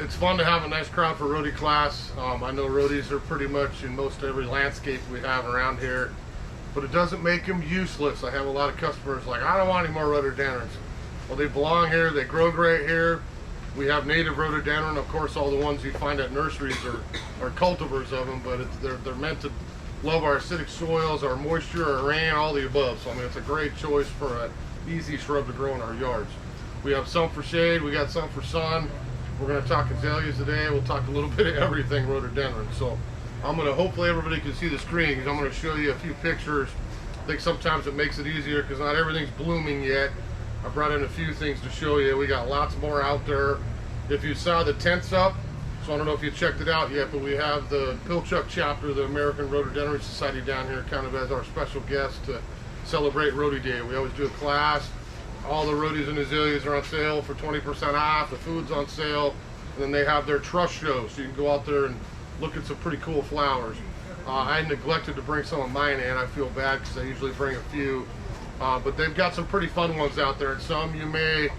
it's fun to have a nice crowd for Rhodie class. I know Rhodies are pretty much in most every landscape we have around here, but it doesn't make them useless. I have a lot of customers like, I don't want any more rhododendrons. Well, they belong here, they grow great here. We have native rhododendron, of course. All the ones you find at nurseries are cultivars of them, but they're meant to love our acidic soils, our moisture, our rain, all the above. So I mean, it's a great choice for an easy shrub to grow in our yards. We have some for shade, we got some for sun. We're going to talk azaleas today. We'll talk a little bit of everything rhododendron. So I'm going to, hopefully everybody can see the screen, because I'm going to show you a few pictures. I think sometimes it makes it easier because not everything's blooming yet. I brought in a few things to show you. We got lots more out there. If you saw the tents up, so I don't know if you checked it out yet, but we have the Pilchuck chapter of the American Rhododendron Society down here kind of as our special guest to celebrate Rhodie Day. We always do a class. All the Rhodies and azaleas are on sale for 20% off. The food's on sale. And then they have their trust show, so you can go out there and look at some pretty cool flowers. I neglected to bring some of mine in. I feel bad because I usually bring a few. But they've got some pretty fun ones out there, and some you may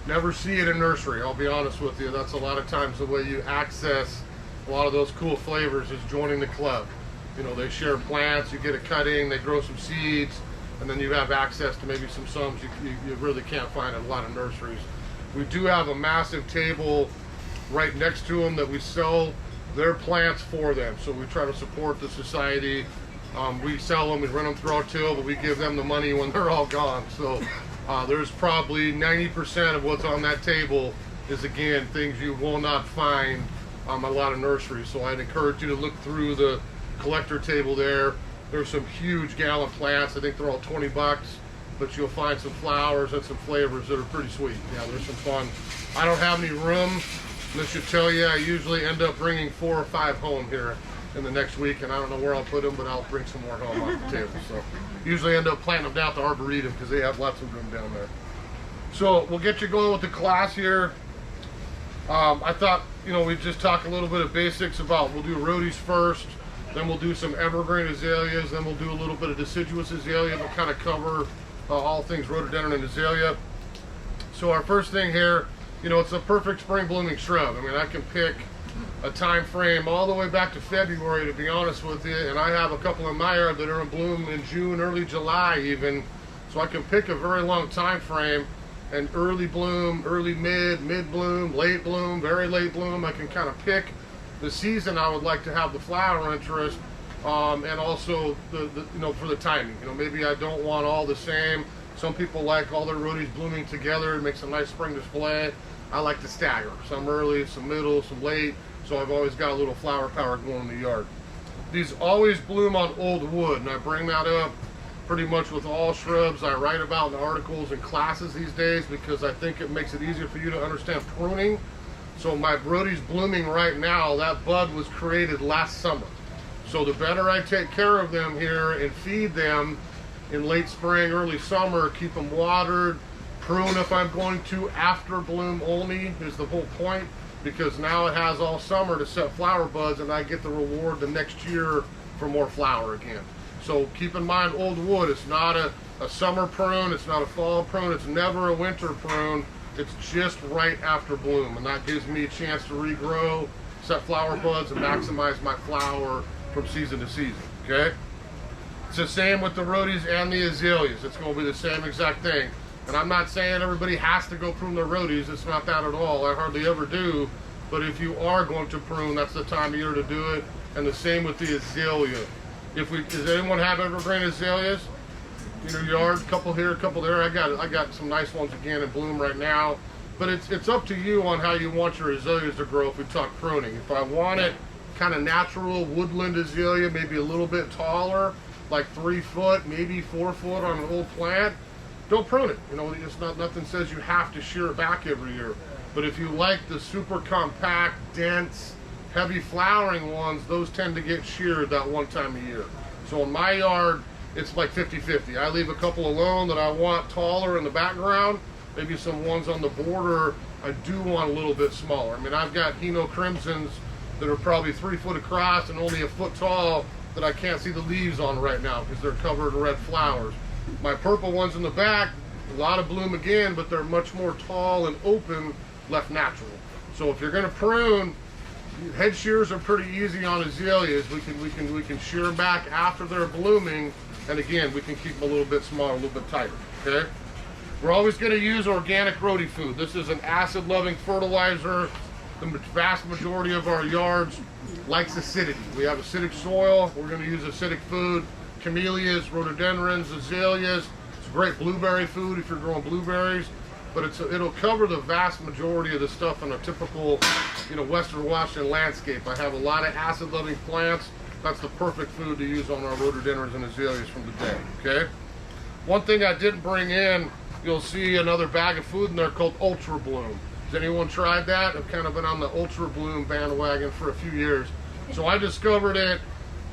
never see it in nursery. I'll be honest with you. That's a lot of times the way you access a lot of those cool flavors is joining the club. You know, they share plants, you get a cutting, they grow some seeds, and then you have access to maybe some sums you really can't find at a lot of nurseries. We do have a massive table right next to them that we sell their plants for them. So we try to support the society. We sell them, we rent them through our till, but we give them the money when they're all gone. So there's probably 90% of what's on that table is, again, things you will not find a lot of nurseries. So I'd encourage you to look through the collector table there. There's some huge gallon plants. I think they're all 20 bucks, but you'll find some flowers and some flavors that are pretty sweet. Yeah, there's some fun. I don't have any room. This should tell you I usually end up bringing 4 or 5 home here in the next week, and I don't know where I'll put them, but I'll bring some more home off the table. So usually end up planting them down at the Arboretum because they have lots of room down there. So we'll get you going with the class here. I thought, you know, we'd just talk a little bit of basics about, we'll do Rhodies first, then we'll do some evergreen azaleas, then we'll do a little bit of deciduous azalea. We'll kind of cover all things rhododendron and azalea. So our first thing here, you know, it's a perfect spring blooming shrub. I mean, I can pick a time frame all the way back to February, to be honest with you, and I have a couple in my yard that are in bloom in June, early July even. So I can pick a very long time frame, and early bloom, early mid bloom, late bloom, very late bloom. I can kind of pick the season I would like to have the flower interest, and also the you know, for the timing. You know, maybe I don't want all the same. Some people like all their Rhodies blooming together. It makes a nice spring display. I like to stagger, some early, some middle, some late, so I've always got a little flower power going in the yard. These always bloom on old wood, and I bring that up pretty much with all shrubs I write about in articles and classes these days, because I think it makes it easier for you to understand pruning. So my Rhodie's blooming right now, that bud was created last summer. So the better I take care of them here and feed them in late spring, early summer, keep them watered, prune if I'm going to after bloom only is the whole point, because now it has all summer to set flower buds, and I get the reward the next year for more flower again. So keep in mind, old wood, it's not a summer prune, it's not a fall prune, it's never a winter prune, it's just right after bloom, and that gives me a chance to regrow, set flower buds, and maximize my flower from season to season, okay? It's the same with the Rhodies and the azaleas. It's going to be the same exact thing. And I'm not saying everybody has to go prune their Rhodies. It's not that at all. I hardly ever do. But if you are going to prune, that's the time of year to do it. And the same with the azalea. Does anyone have evergreen azaleas in your yard? A couple here, a couple there. I got some nice ones again in bloom right now. But it's up to you on how you want your azaleas to grow if we talk pruning. If I want it kind of natural woodland azalea, maybe a little bit taller, like 3 foot, maybe 4 foot on an old plant, don't prune it. You know, it's not, nothing says you have to shear it back every year. But if you like the super compact, dense, heavy flowering ones, those tend to get sheared that one time a year. So in my yard, it's like 50-50. I leave a couple alone that I want taller in the background. Maybe some ones on the border I do want a little bit smaller. I mean, I've got Hino Crimsons that are probably 3 foot across and only a foot tall that I can't see the leaves on right now because they're covered in red flowers. My purple ones in the back, a lot of bloom again, but they're much more tall and open, left natural. So if you're going to prune, head shears are pretty easy on azaleas. We can shear back after they're blooming, and again, we can keep them a little bit smaller, a little bit tighter. Okay. We're always going to use organic Rhodie food. This is an acid-loving fertilizer. The vast majority of our yards likes acidity. We have acidic soil. We're going to use acidic food. Camellias, rhododendrons, azaleas. It's a great blueberry food if you're growing blueberries. But it'll cover the vast majority of the stuff in a typical, Western Washington landscape. I have a lot of acid-loving plants. That's the perfect food to use on our rhododendrons and azaleas from the day. Okay. One thing I didn't bring in, you'll see another bag of food in there called Ultra Bloom. Has anyone tried that? I've kind of been on the Ultra Bloom bandwagon for a few years. So I discovered it,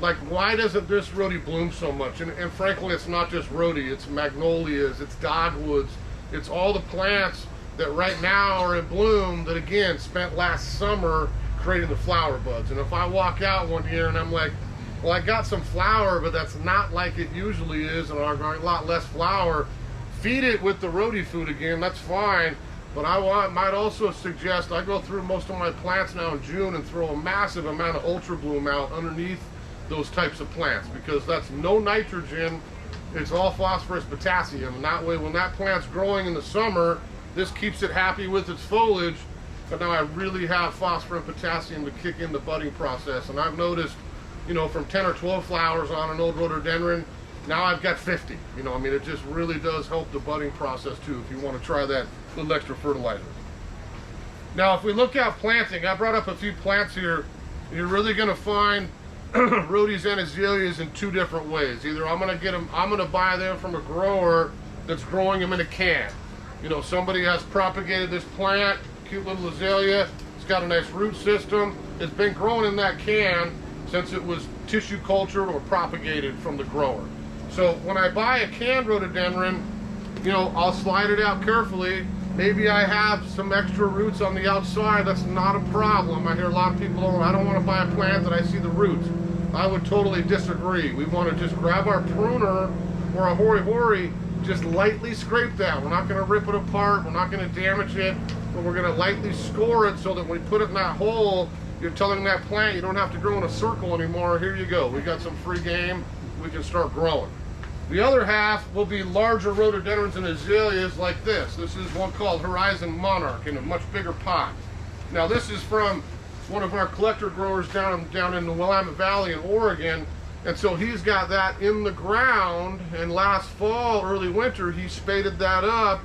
like, why doesn't this Rhodie bloom so much? And frankly, it's not just Rhodie, it's magnolias, it's dogwoods, it's all the plants that right now are in bloom that, again, spent last summer creating the flower buds. And if I walk out one year and I'm like, well, I got some flower, but that's not like it usually is, and I'm growing a lot less flower, feed it with the Rhodie food again, that's fine. But might also suggest I go through most of my plants now in June and throw a massive amount of Ultra Bloom out underneath those types of plants, because that's no nitrogen, it's all phosphorus, potassium, and that way when that plant's growing in the summer, this keeps it happy with its foliage, but now I really have phosphorus and potassium to kick in the budding process. And I've noticed, from 10 or 12 flowers on an old rhododendron, now I've got 50. It just really does help the budding process too, if you want to try that little extra fertilizer. Now, if we look at planting, I brought up a few plants here. You're really going to find Rhodies and azaleas in two different ways. Either I'm going to buy them from a grower that's growing them in a can. Somebody has propagated this plant, cute little azalea. It's got a nice root system. It's been growing in that can since it was tissue cultured or propagated from the grower. So when I buy a canned rhododendron, I'll slide it out carefully. Maybe I have some extra roots on the outside. That's not a problem. I hear a lot of people, I don't want to buy a plant that I see the roots. I would totally disagree. We want to just grab our pruner or a hori-hori, just lightly scrape that. We're not going to rip it apart. We're not going to damage it, but we're going to lightly score it so that when we put it in that hole, you're telling that plant you don't have to grow in a circle anymore. Here you go. We got some free game. We can start growing. The other half will be larger rhododendrons and azaleas like this. This is one called Horizon Monarch in a much bigger pot. Now this is from one of our collector growers down in the Willamette Valley in Oregon. And so he's got that in the ground, and last fall, early winter, he spaded that up,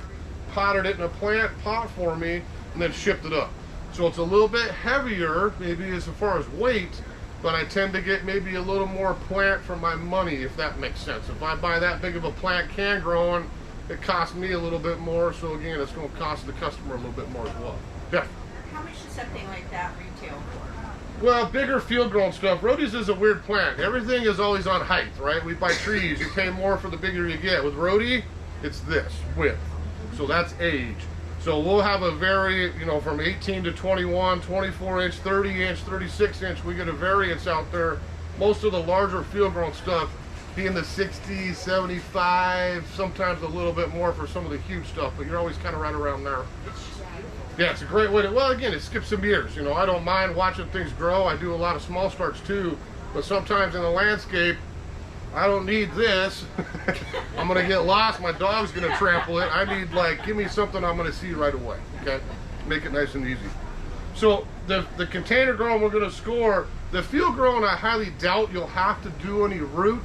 potted it in a plant pot for me, and then shipped it up. So it's a little bit heavier, maybe as far as weight, but I tend to get maybe a little more plant for my money, if that makes sense. If I buy that big of a plant can growing, it costs me a little bit more, so again, it's going to cost the customer a little bit more as well. Yeah. How much does something like that retail for? Well, bigger field-grown stuff. Rhodies is a weird plant. Everything is always on height, right? We buy trees, you pay more for the bigger you get. With Rhodie, it's this, width. So that's age. So we'll have a from 18 to 21, 24 inch, 30 inch, 36 inch. We get a variance out there. Most of the larger field-grown stuff be in the 60s, 75, sometimes a little bit more for some of the huge stuff, but you're always kind of right around there. Yeah, it's a great way to, well, again, it skips some years. I don't mind watching things grow. I do a lot of small starts too, but sometimes in the landscape, I don't need this. I'm gonna get lost, my dog's gonna trample it. I need, give me something I'm gonna see right away, okay? Make it nice and easy. So the container grown we're gonna score. The field grown, I highly doubt you'll have to do any root.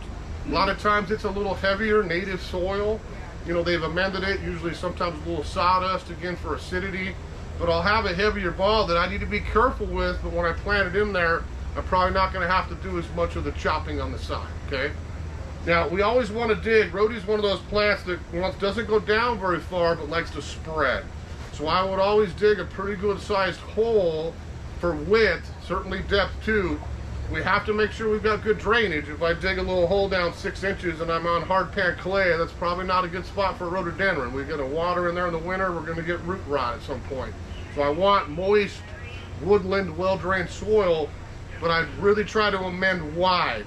A lot of times it's a little heavier, native soil. They've amended it, usually sometimes a little sawdust, again, for acidity. But I'll have a heavier ball that I need to be careful with, but when I plant it in there, I'm probably not going to have to do as much of the chopping on the side, okay? Now, we always want to dig. Rhodie's one of those plants that doesn't go down very far, but likes to spread. So I would always dig a pretty good sized hole for width, certainly depth too. We have to make sure we've got good drainage. If I dig a little hole down 6 inches and I'm on hard pan clay, that's probably not a good spot for a rhododendron. We've got to water in there in the winter, we're going to get root rot at some point. So I want moist, woodland, well-drained soil, but I really try to amend wide.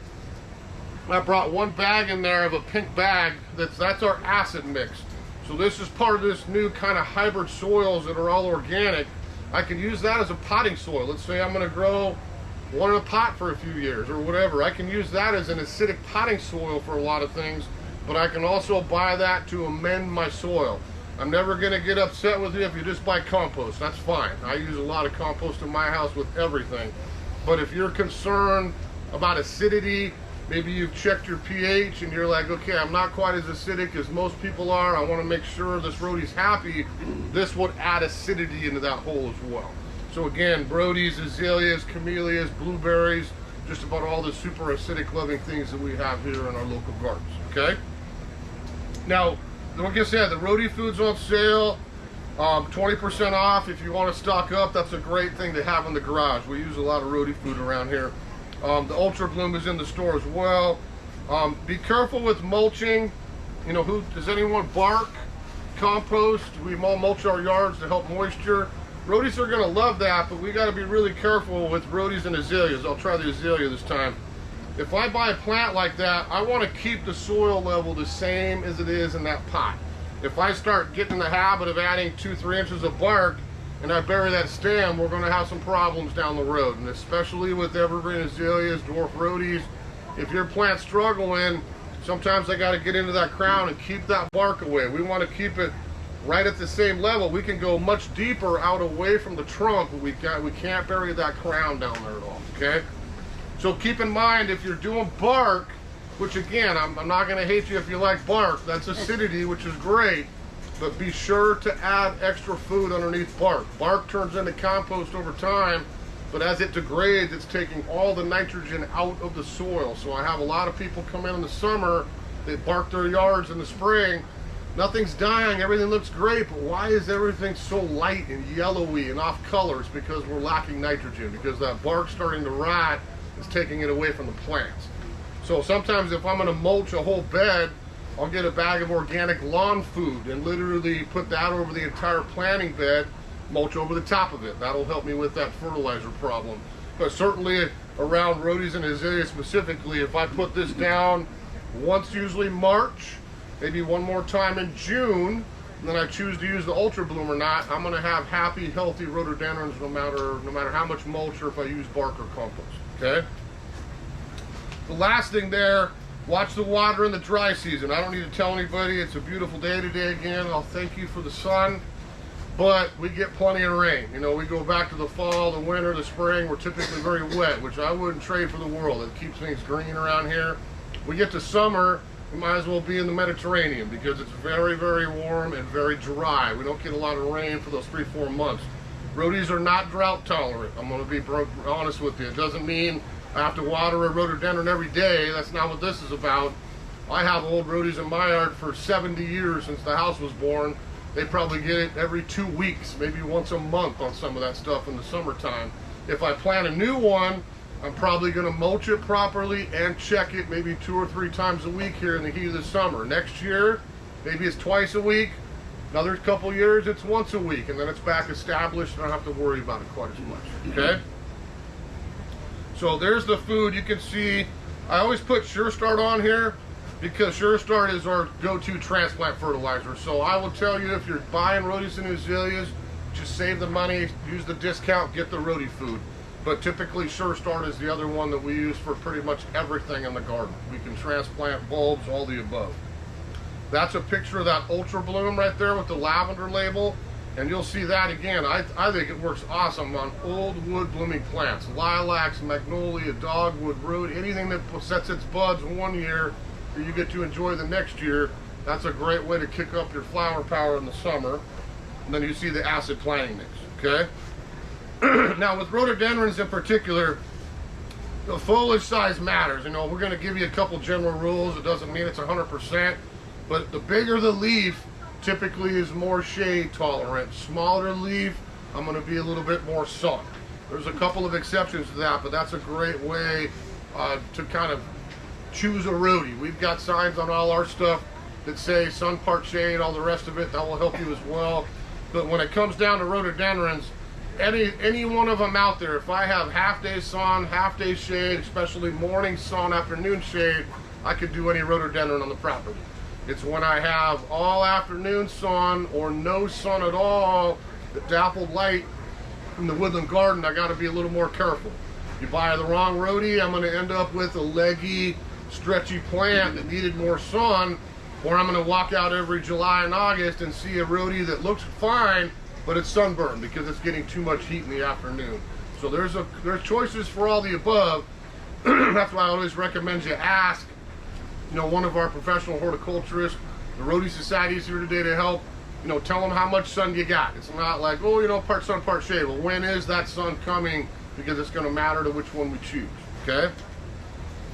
I brought one bag in there of a pink bag, that's our acid mix. So this is part of this new kind of hybrid soils that are all organic. I can use that as a potting soil. Let's say I'm going to grow one in a pot for a few years or whatever. I can use that as an acidic potting soil for a lot of things, but I can also buy that to amend my soil. I'm never going to get upset with you if you just buy compost. That's fine. I use a lot of compost in my house with everything. But if you're concerned about acidity, maybe you've checked your pH and you're like, okay, I'm not quite as acidic as most people are. I want to make sure this Rhodie's happy. This would add acidity into that hole as well. So again, Rhododendrons, azaleas, camellias, blueberries, just about all the super acidic loving things that we have here in our local gardens, okay? Now, like I said, the Rhodie food's on sale, 20% off. If you want to stock up, that's a great thing to have in the garage. We use a lot of Rhodie food around here. The Ultra Bloom is in the store as well. Be careful with mulching. You know, does anyone bark, compost? We mulch our yards to help moisture. Rhodies are gonna love that, but we gotta be really careful with Rhodies and azaleas. I'll try the azalea this time. If I buy a plant like that, I wanna keep the soil level the same as it is in that pot. If I start getting in the habit of adding 2-3 inches of bark and I bury that stem, we're gonna have some problems down the road. And especially with evergreen azaleas, dwarf Rhodies, if your plant's struggling, sometimes I gotta get into that crown and keep that bark away. We wanna keep it right at the same level. We can go much deeper out away from the trunk, but we can't bury that crown down there at all, okay? So keep in mind, if you're doing bark, which again, I'm not gonna hate you if you like bark, that's acidity, which is great, but be sure to add extra food underneath bark. Bark turns into compost over time, but as it degrades, it's taking all the nitrogen out of the soil. So I have a lot of people come in the summer, they bark their yards in the spring, nothing's dying, everything looks great, but why is everything so light and yellowy and off colors? Because we're lacking nitrogen, because that bark starting to rot is taking it away from the plants. So sometimes if I'm gonna mulch a whole bed, I'll get a bag of organic lawn food and literally put that over the entire planting bed, mulch over the top of it. That'll help me with that fertilizer problem. But certainly around Rhodies and azaleas specifically, if I put this down once, usually March, maybe one more time in June, and then I choose to use the Ultra Bloom or not, I'm gonna have happy, healthy rhododendrons no matter how much mulch or if I use bark or compost, okay? The last thing there, watch the water in the dry season. I don't need to tell anybody, it's a beautiful day today again. I'll thank you for the sun, but we get plenty of rain. You know, we go back to the fall, the winter, the spring, we're typically very wet, which I wouldn't trade for the world. It keeps things green around here. We get to summer, we might as well be in the Mediterranean because it's very, very warm and very dry. We don't get a lot of rain for those 3-4 months. Rhodies are not drought tolerant. I'm gonna be honest with you. It doesn't mean I have to water a rhododendron every day. That's not what this is about. I have old Rhodies in my yard for 70 years since the house was born. They probably get it every 2 weeks, maybe once a month on some of that stuff in the summertime. If I plant a new one, I'm probably gonna mulch it properly and check it maybe 2 or 3 times a week here in the heat of the summer. Next year, maybe it's twice a week. Another couple years, it's once a week, and then it's back established and I don't have to worry about it quite as much, okay? So there's the food. You can see, I always put Sure Start on here because Sure Start is our go-to transplant fertilizer. So I will tell you, if you're buying Rhodies and azaleas, just save the money, use the discount, get the Rhodie food. But typically Sure Start is the other one that we use for pretty much everything in the garden. We can transplant bulbs, all the above. That's a picture of that Ultra Bloom right there with the lavender label. And you'll see that again. I think it works awesome on old wood blooming plants. Lilacs, magnolia, dogwood, root, anything that sets its buds one year that you get to enjoy the next year. That's a great way to kick up your flower power in the summer. And then you see the acid planting mix, okay? Now with rhododendrons in particular, the foliage size matters. You know, we're gonna give you a couple general rules. It doesn't mean it's 100%, but the bigger the leaf, typically is more shade tolerant. Smaller leaf, I'm gonna be a little bit more sun. There's a couple of exceptions to that, but that's a great way to kind of choose a Rhodie. We've got signs on all our stuff that say sun part shade, all the rest of it, that will help you as well. But when it comes down to rhododendrons, any one of them out there, if I have half-day sun, half-day shade, especially morning sun, afternoon shade, I could do any rhododendron on the property. It's when I have all afternoon sun or no sun at all, the dappled light in the woodland garden, I got to be a little more careful. You buy the wrong Rhodie, I'm going to end up with a leggy, stretchy plant that needed more sun, or I'm going to walk out every July and August and see a Rhodie that looks fine, but it's sunburned because it's getting too much heat in the afternoon. So there's choices for all the above. That's why I always recommend you ask, you know, one of our professional horticulturists. The Rhodie Society is here today to help. You know, tell them how much sun you got. It's not like, oh, you know, part sun, part shade. Well, when is that sun coming? Because it's going to matter to which one we choose, okay?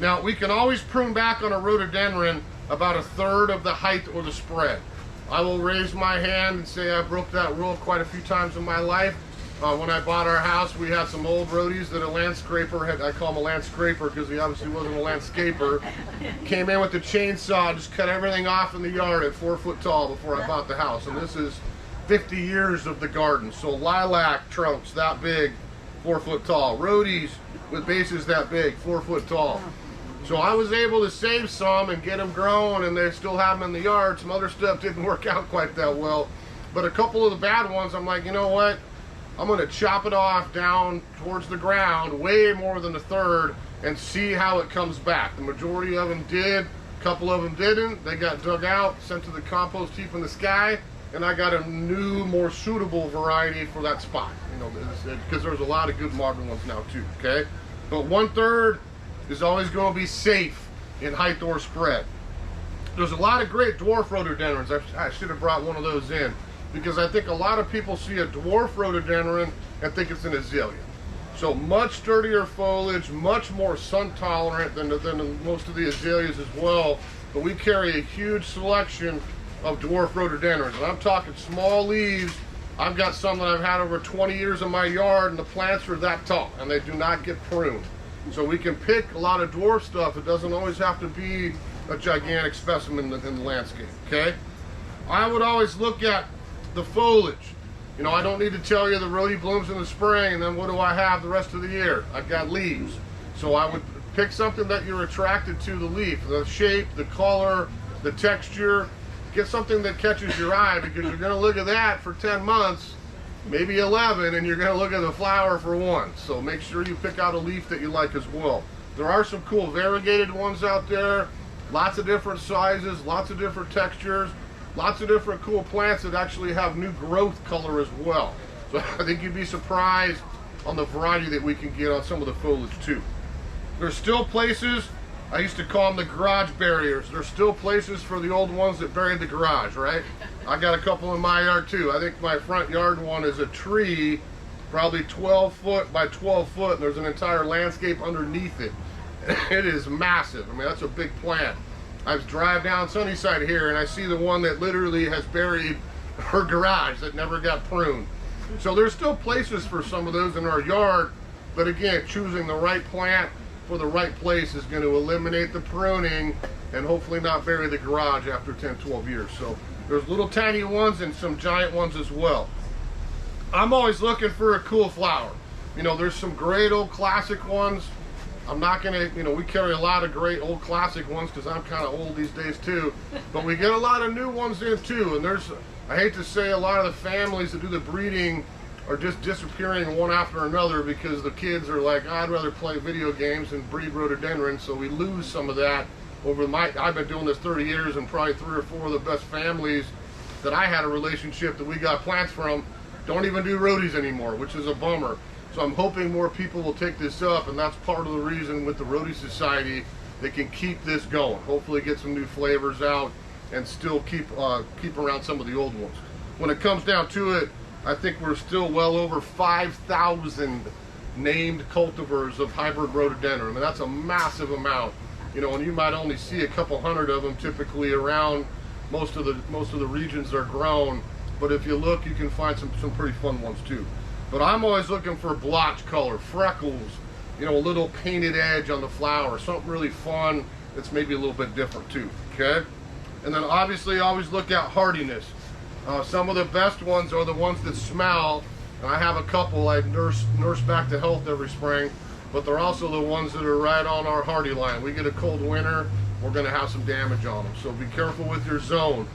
Now, we can always prune back on a rhododendron about 1/3 of the height or the spread. I will raise my hand and say I broke that rule quite a few times in my life. When I bought our house, we had some old Rhodies that a landscaper had, I call him a landscraper because he obviously wasn't a landscaper, came in with the chainsaw, just cut everything off in the yard at 4 foot tall before I bought the house. And this is 50 years of the garden. So lilac trunks that big, 4 foot tall. Rhodies with bases that big, 4 foot tall. So I was able to save some and get them grown, and they still have them in the yard. Some other stuff didn't work out quite that well. But a couple of the bad ones, I'm like, you know what? I'm going to chop it off down towards the ground, way more than 1/3, and see how it comes back. The majority of them did. A couple of them didn't. They got dug out, sent to the compost heap in the sky, and I got a new, more suitable variety for that spot. You know, because there's a lot of good modern ones now too, okay? But 1/3 is always going to be safe in height or spread. There's a lot of great dwarf rhododendrons. I should have brought one of those in, because I think a lot of people see a dwarf rhododendron and think it's an azalea. So much sturdier foliage, much more sun tolerant than most of the azaleas as well. But we carry a huge selection of dwarf rhododendrons. And I'm talking small leaves. I've got some that I've had over 20 years in my yard, and the plants are that tall, and they do not get pruned. So we can pick a lot of dwarf stuff. It doesn't always have to be a gigantic specimen in the landscape, okay? I would always look at the foliage. You know, I don't need to tell you the Rhodie blooms in the spring, and then what do I have the rest of the year? I've got leaves. So I would pick something that you're attracted to, the leaf, the shape, the color, the texture. Get something that catches your eye, because you're going to look at that for 10 months, maybe 11, and you're going to look at the flower for 1. So make sure you pick out a leaf that you like as well. There are some cool variegated ones out there, lots of different sizes, lots of different textures, lots of different cool plants that actually have new growth color as well. So I think you'd be surprised on the variety that we can get on some of the foliage too. There's still places, I used to call them the garage barriers. There's still places for the old ones that buried the garage, right? I got a couple in my yard too. I think my front yard one is a tree, probably 12 foot by 12 foot, and there's an entire landscape underneath it. It is massive. I mean, that's a big plant. I drive down Sunnyside here and I see the one that literally has buried her garage that never got pruned. So there's still places for some of those in our yard, but again, choosing the right plant for the right place is going to eliminate the pruning and hopefully not bury the garage after 10, 12 years. So there's little tiny ones and some giant ones as well. I'm always looking for a cool flower. You know, there's some great old classic ones. I'm not gonna, you know, we carry a lot of great old classic ones because I'm kind of old these days too, but we get a lot of new ones in too. And there's, I hate to say, a lot of the families that do the breeding are just disappearing one after another because the kids are like, I'd rather play video games and breed rhododendrons. So we lose some of that over I've been doing this 30 years, and probably 3 or 4 of the best families that I had a relationship that we got plants from don't even do Rhodies anymore, which is a bummer. So I'm hoping more people will take this up, and that's part of the reason with the Rhodie Society they can keep this going. Hopefully get some new flavors out and still keep around some of the old ones. When it comes down to it, I think we're still well over 5,000 named cultivars of hybrid rhododendron. I mean, that's a massive amount. You know, and you might only see a couple hundred of them typically around most of the regions they're grown. But if you look, you can find some pretty fun ones too. But I'm always looking for blotch color, freckles, you know, a little painted edge on the flower, something really fun that's maybe a little bit different too, okay? And then obviously always look at hardiness. Some of the best ones are the ones that smell, and I have a couple I nurse back to health every spring, but they're also the ones that are right on our hardy line. We get a cold winter, we're gonna have some damage on them, so be careful with your zone.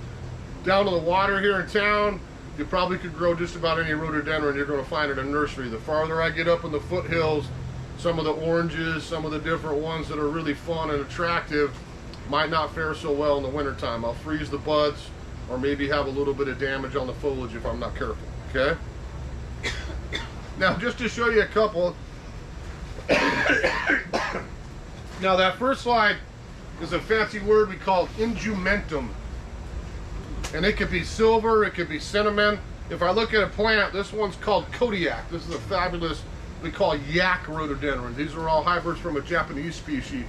Down to the water here in town, you probably could grow just about any rhododendron you're going to find in a nursery. The farther I get up in the foothills, some of the oranges, some of the different ones that are really fun and attractive might not fare so well in the wintertime. I'll freeze the buds or maybe have a little bit of damage on the foliage if I'm not careful, okay? Now, just to show you a couple. Now, that first slide is a fancy word we call ingumentum. And it could be silver, it could be cinnamon. If I look at a plant, this one's called Kodiak. This is a fabulous, we call yak rhododendron. These are all hybrids from a Japanese species.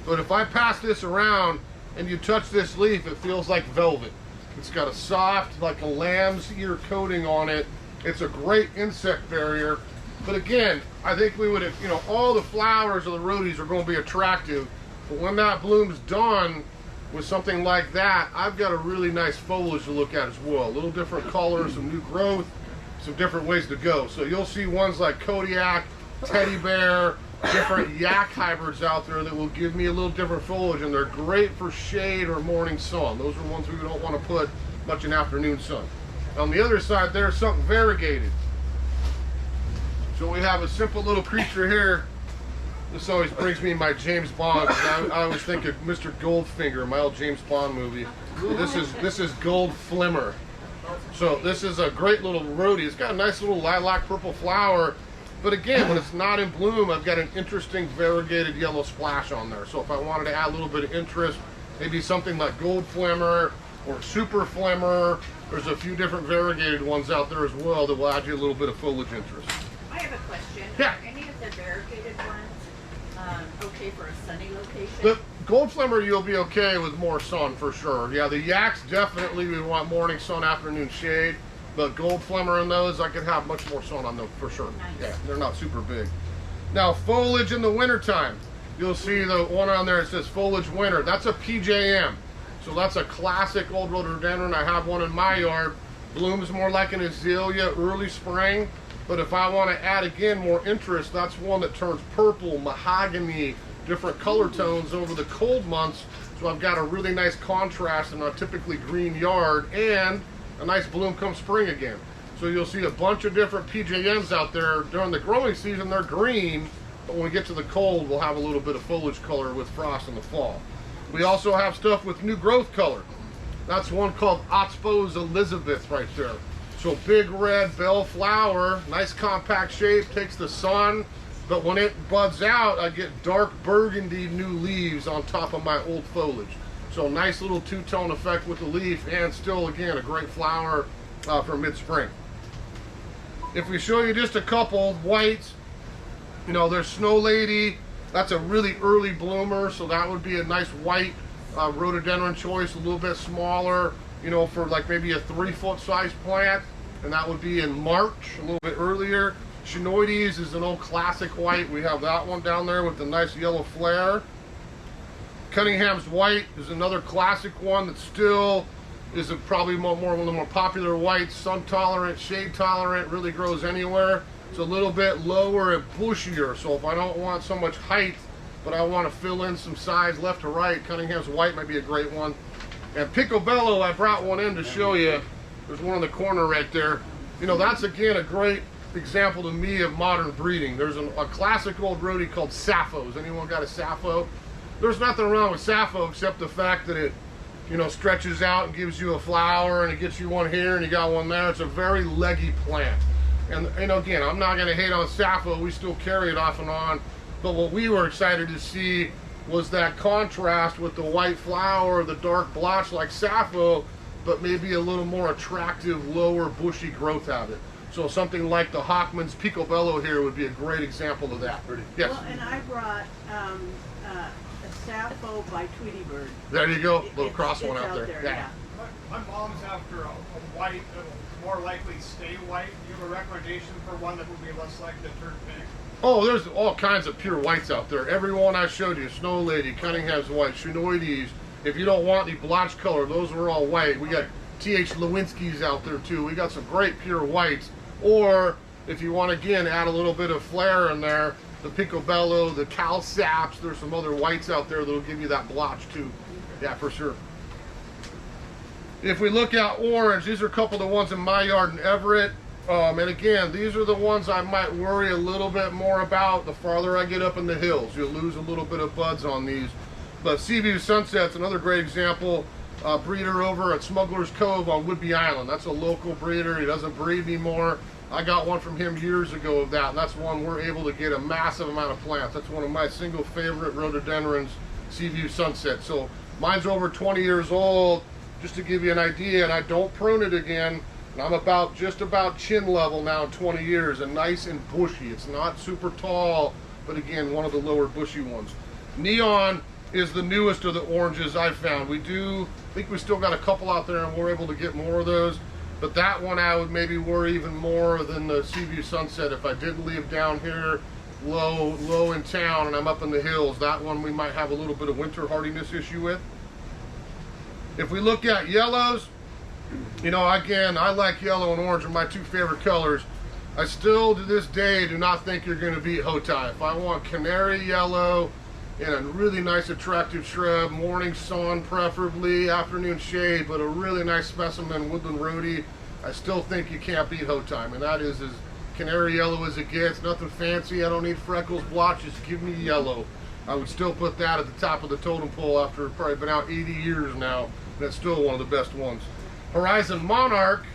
But if I pass this around and you touch this leaf, it feels like velvet. It's got a soft, like a lamb's ear coating on it. It's a great insect barrier. But again, I think we would have, you know, all the flowers of the Rhodies are going to be attractive. But when that bloom's done with something like that, I've got a really nice foliage to look at as well. A little different color, some new growth, some different ways to go. So you'll see ones like Kodiak, Teddy Bear, different yak hybrids out there that will give me a little different foliage, and they're great for shade or morning sun. Those are ones we don't want to put much in afternoon sun. On the other side, there's something variegated. So we have a simple little creature here. This always brings me my James Bond. I always think of Mr. Goldfinger, my old James Bond movie. This is Gold Flimmer. So this is a great little Rhodie. It's got a nice little lilac purple flower. But again, when it's not in bloom, I've got an interesting variegated yellow splash on there. So if I wanted to add a little bit of interest, maybe something like Gold Flimmer or Super Flimmer. There's a few different variegated ones out there as well that will add you a little bit of foliage interest. I have a question. Yeah. Are any of the variegated ones okay for a sunny location? The Gold Flimmer, you'll be okay with more sun for sure. Yeah, the yaks definitely we want morning sun, afternoon shade. But Gold Flimmer in those, I could have much more sun on them for sure. Nice. Yeah, they're not super big. Now, foliage in the wintertime. You'll see the one on there that says foliage winter. That's a PJM. So that's a classic old rhododendron. I have one in my yard. Blooms more like an azalea early spring. But if I want to add, again, more interest, that's one that turns purple, mahogany, different color tones over the cold months. So I've got a really nice contrast in a typically green yard, and a nice bloom come spring again. So you'll see a bunch of different PJMs out there. During the growing season, they're green, but when we get to the cold, we'll have a little bit of foliage color with frost in the fall. We also have stuff with new growth color. That's one called Oxbow's Elizabeth right there. So big red bell flower, nice compact shape, takes the sun, but when it buds out, I get dark burgundy new leaves on top of my old foliage. So nice little two-tone effect with the leaf, and still, again, a great flower for mid-spring. If we show you just a couple whites, you know, there's Snow Lady. That's a really early bloomer, so that would be a nice white rhododendron choice, a little bit smaller, you know, for like maybe a 3-foot size plant, and that would be in March, a little bit earlier. Rhodies is an old classic white. We have that one down there with the nice yellow flare. Cunningham's White is another classic one that still is probably one of the more popular whites, sun tolerant, shade tolerant, really grows anywhere. It's a little bit lower and bushier, so if I don't want so much height, but I want to fill in some size left to right, Cunningham's White might be a great one. And Picobello, I brought one in to show you. There's one in the corner right there. You know, that's again a great example to me of modern breeding. There's a classic old Rhodie called Sapphos. Anyone got a Sappho? There's nothing wrong with Sappho except the fact that it, you know, stretches out and gives you a flower, and it gets you one here and you got one there. It's a very leggy plant. And you know, again, I'm not going to hate on Sappho. We still carry it off and on. But what we were excited to see was that contrast with the white flower, the dark blotch like Sappho, but maybe a little more attractive, lower bushy growth habit. So something like the Hockman's Picobello here would be a great example of that. Yes? Well, and I brought a Sappho by Tweety Bird. There you go, little cross one out there. Yeah. My mom's after a white that'll more likely stay white. Do you have a recommendation for one that would be less likely to turn pink? Oh, there's all kinds of pure whites out there. Every one I showed you, Snow Lady, Cunningham's White, Rhodies. If you don't want the blotch color, those are all white. We got C.P.H. Lewinsky's out there too. We got some great pure whites. Or if you want, again, add a little bit of flair in there, the Picobello, the Cal Saps, there's some other whites out there that'll give you that blotch too. Yeah, for sure. If we look at orange, these are a couple of the ones in my yard in Everett. And again, these are the ones I might worry a little bit more about the farther I get up in the hills. You'll lose a little bit of buds on these. But Seaview Sunset's another great example. Breeder over at Smuggler's Cove on Whidbey Island. That's a local breeder. He doesn't breed anymore. I got one from him years ago of that, and that's one we're able to get a massive amount of plants. That's one of my single favorite rhododendrons, Seaview Sunset. So mine's over 20 years old, just to give you an idea, and I don't prune it again. And I'm just about chin level now in 20 years, and nice and bushy. It's not super tall, but again, one of the lower bushy ones. Neon is the newest of the oranges I've found. I think we still got a couple out there, and we're able to get more of those. But that one I would maybe worry even more than the Seaview Sunset. If I did live down here low in town and I'm up in the hills, that one we might have a little bit of winter hardiness issue with. If we look at yellows, you know, again, I like yellow and orange are my two favorite colors. I still, to this day, do not think you're going to beat Hotai. If I want canary yellow in a really nice, attractive shrub, morning sun preferably, afternoon shade, but a really nice specimen woodland Rhodie, I still think you can't beat Hotai. I mean, that is as canary yellow as it gets. Nothing fancy. I don't need freckles, blotches. Give me yellow. I would still put that at the top of the totem pole after probably been out 80 years now. That's still one of the best ones. Horizon Monarch,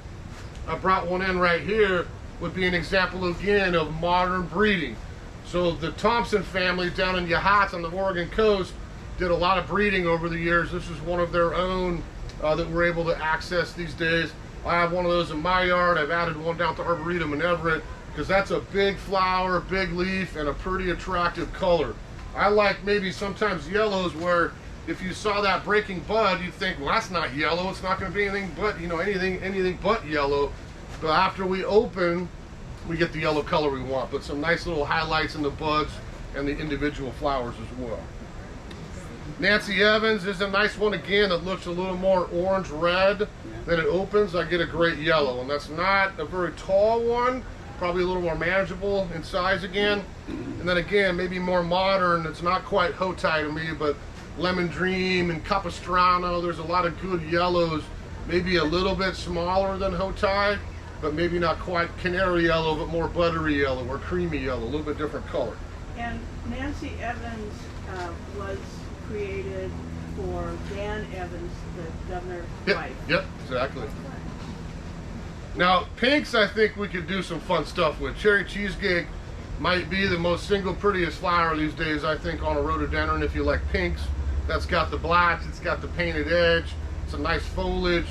I brought one in right here, would be an example again of modern breeding. So the Thompson family down in Yahats on the Oregon coast did a lot of breeding over the years. This is one of their own that we're able to access these days. I have one of those in my yard. I've added one down to Arboretum in Everett because that's a big flower, big leaf, and a pretty attractive color. I like maybe sometimes yellows where if you saw that breaking bud, you'd think, well, that's not yellow. It's not going to be anything but, you know, anything but yellow. But after we open, we get the yellow color we want. But some nice little highlights in the buds and the individual flowers as well. Nancy Evans is a nice one again that looks a little more orange-red. Then it opens, I get a great yellow. And that's not a very tall one, probably a little more manageable in size again. And then again, maybe more modern. It's not quite Hotai to me, but Lemon Dream and Capistrano, there's a lot of good yellows, maybe a little bit smaller than Hotai, but maybe not quite canary yellow, but more buttery yellow or creamy yellow, a little bit different color. And Nancy Evans was created for Dan Evans, the governor's wife. Yep, exactly. Now, pinks I think we could do some fun stuff with. Cherry Cheesecake might be the most single prettiest flower these days, I think, on a rhododendron if you like pinks. That's got the blacks, it's got the painted edge, it's a nice foliage.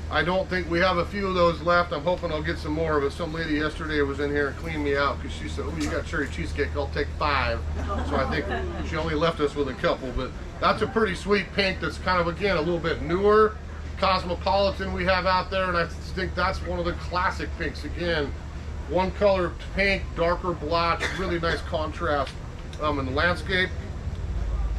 I don't think we have a few of those left. I'm hoping I'll get some more of it. Some lady yesterday was in here and cleaned me out because she said, oh, you got cherry cheesecake, I'll take 5. So I think she only left us with a couple, but that's a pretty sweet pink that's kind of, again, a little bit newer. Cosmopolitan we have out there, and I think that's one of the classic pinks. Again, one color pink, darker blotch, really nice contrast in the landscape.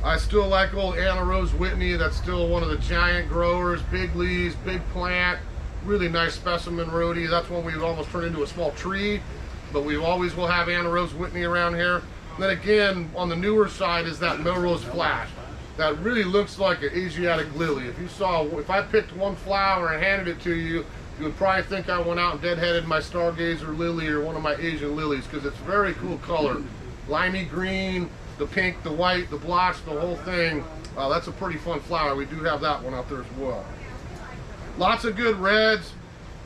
I still like old Anna Rose Whitney. That's still one of the giant growers, big leaves, big plant, really nice specimen Rhodie. That's one we've almost turned into a small tree, but we always will have Anna Rose Whitney around here. And then again, on the newer side is that Melrose Flash. That really looks like an Asiatic lily. If I picked one flower and handed it to you, you would probably think I went out and deadheaded my Stargazer lily or one of my Asian lilies because it's very cool color. Limey green, the pink, the white, the blotch, the whole thing. That's a pretty fun flower. We do have that one out there as well. Lots of good reds.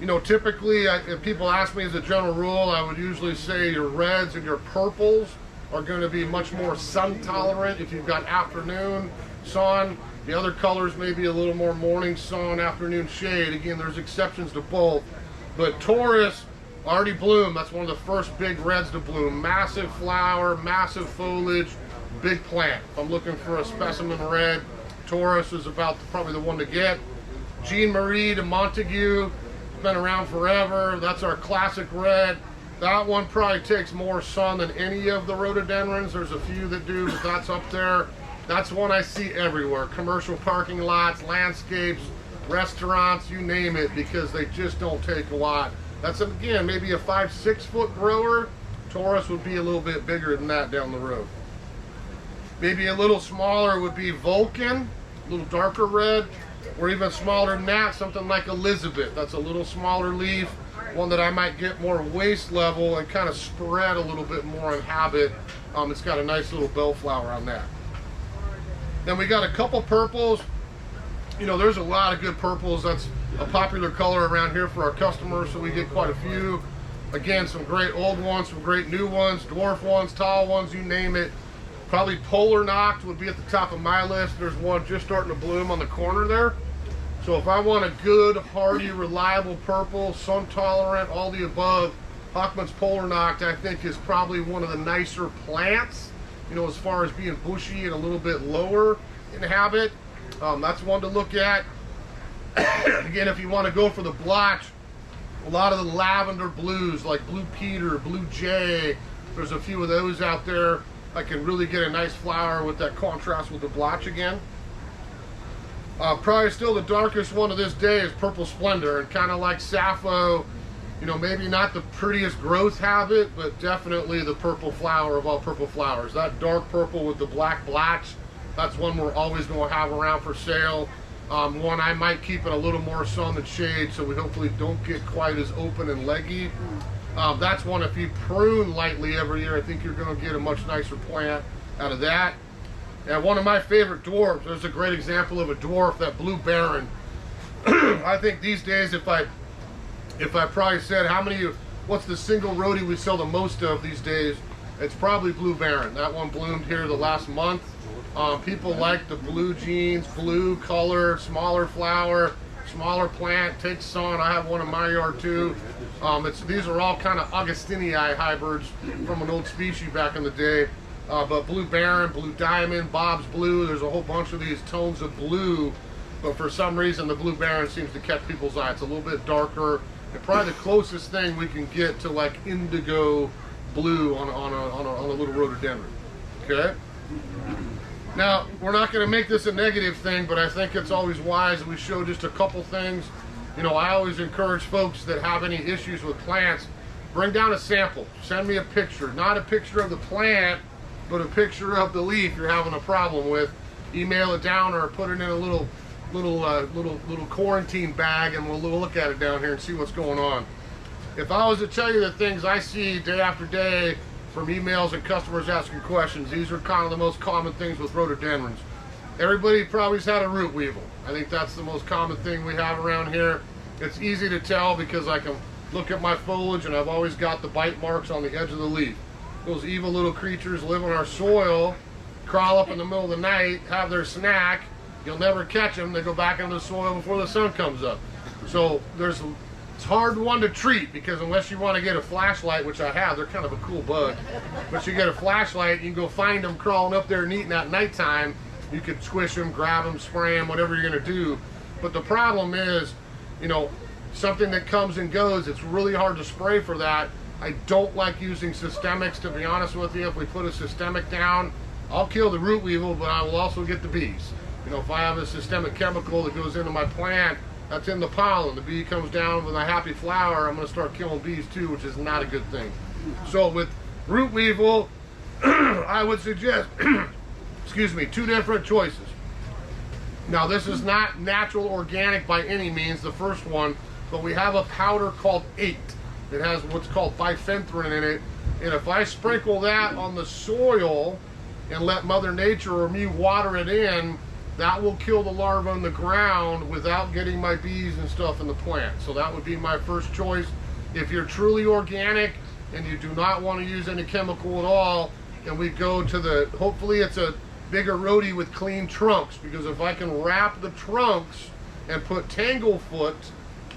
You know, typically, if people ask me as a general rule, I would usually say your reds and your purples are going to be much more sun tolerant if you've got afternoon sun. The other colors may be a little more morning sun, afternoon shade. Again, there's exceptions to both. But Taurus already bloomed. That's one of the first big reds to bloom. Massive flower, massive foliage, big plant. If I'm looking for a specimen red, Taurus is about probably the one to get. Jean Marie de Montague, been around forever. That's our classic red. That one probably takes more sun than any of the rhododendrons. There's a few that do, but that's up there. That's one I see everywhere. Commercial parking lots, landscapes, restaurants, you name it, because they just don't take a lot. That's, again, maybe a 5-6 foot grower. Taurus would be a little bit bigger than that down the road. Maybe a little smaller would be Vulcan, a little darker red. or even smaller than that, something like Elizabeth. That's a little smaller leaf, one that I might get more waist level and kind of spread a little bit more in habit. It's got a nice little bellflower on that. Then we got a couple purples. You know, there's a lot of good purples. That's a popular color around here for our customers, so we get quite a few. Again, some great old ones, some great new ones, dwarf ones, tall ones, you name it. Probably Polar Knocked would be at the top of my list. There's one just starting to bloom on the corner there. So if I want a good, hardy, reliable purple, sun tolerant, all the above, Hockman's Polar Knocked, I think, is probably one of the nicer plants, you know, as far as being bushy and a little bit lower in habit. That's one to look at. Again, if you want to go for the blotch, a lot of the lavender blues like Blue Peter, Blue Jay, there's a few of those out there. I can really get a nice flower with that contrast with the blotch again. Probably still the darkest one of this day is Purple Splendor, and kind of like Sappho, you know, maybe not the prettiest growth habit, but definitely the purple flower of all purple flowers. That dark purple with the black blotch, that's one we're always going to have around for sale. One I might keep in a little more sun than shade, so we hopefully don't get quite as open and leggy. That's one, if you prune lightly every year, I think you're going to get a much nicer plant out of that. And one of my favorite dwarfs, there's a great example of a dwarf, that Blue Baron. I think these days, if I probably said what's the single Rhodie we sell the most of these days, it's probably Blue Baron. That one bloomed here the last month. People like the blue jeans, blue color, smaller flower, smaller plant, takes sun. I have one in my yard too. These are all kind of Augustinii hybrids from an old species back in the day. But Blue Baron, Blue Diamond, Bob's Blue, there's a whole bunch of these tones of blue. But for some reason, the Blue Baron seems to catch people's eye. It's a little bit darker. And probably the closest thing we can get to like indigo blue on a little rhododendron. Okay? Now, we're not going to make this a negative thing, but I think it's always wise that we show just a couple things. You know, I always encourage folks that have any issues with plants, bring down a sample. Send me a picture. Not a picture of the plant, but a picture of the leaf you're having a problem with. Email it down or put it in a little quarantine bag, and we'll look at it down here and see what's going on. If I was to tell you the things I see day after day from emails and customers asking questions, these are kind of the most common things with rhododendrons. Everybody probably's had a root weevil. I think that's the most common thing we have around here. It's easy to tell because I can look at my foliage and I've always got the bite marks on the edge of the leaf. Those evil little creatures live in our soil, crawl up in the middle of the night, have their snack. You'll never catch them. They go back into the soil before the sun comes up. So it's a hard one to treat, because unless you want to get a flashlight, which I have, they're kind of a cool bug. But you get a flashlight, you can go find them crawling up there and eating at nighttime. You could squish them, grab them, spray them, whatever you're going to do. But the problem is, you know, something that comes and goes, it's really hard to spray for that. I don't like using systemics, to be honest with you. If we put a systemic down, I'll kill the root weevil, but I will also get the bees. You know, if I have a systemic chemical that goes into my plant, that's in the pollen. The bee comes down with a happy flower, I'm going to start killing bees too, which is not a good thing. So with root weevil, I would suggest, excuse me, two different choices. Now, this is not natural organic by any means, the first one, but we have a powder called 8. It has what's called bifenthrin in it, and if I sprinkle that on the soil and let Mother Nature or me water it in, that will kill the larva in the ground without getting my bees and stuff in the plant. So that would be my first choice. If you're truly organic and you do not want to use any chemical at all, then we go to hopefully it's a bigger Rhodie with clean trunks, because if I can wrap the trunks and put tanglefoot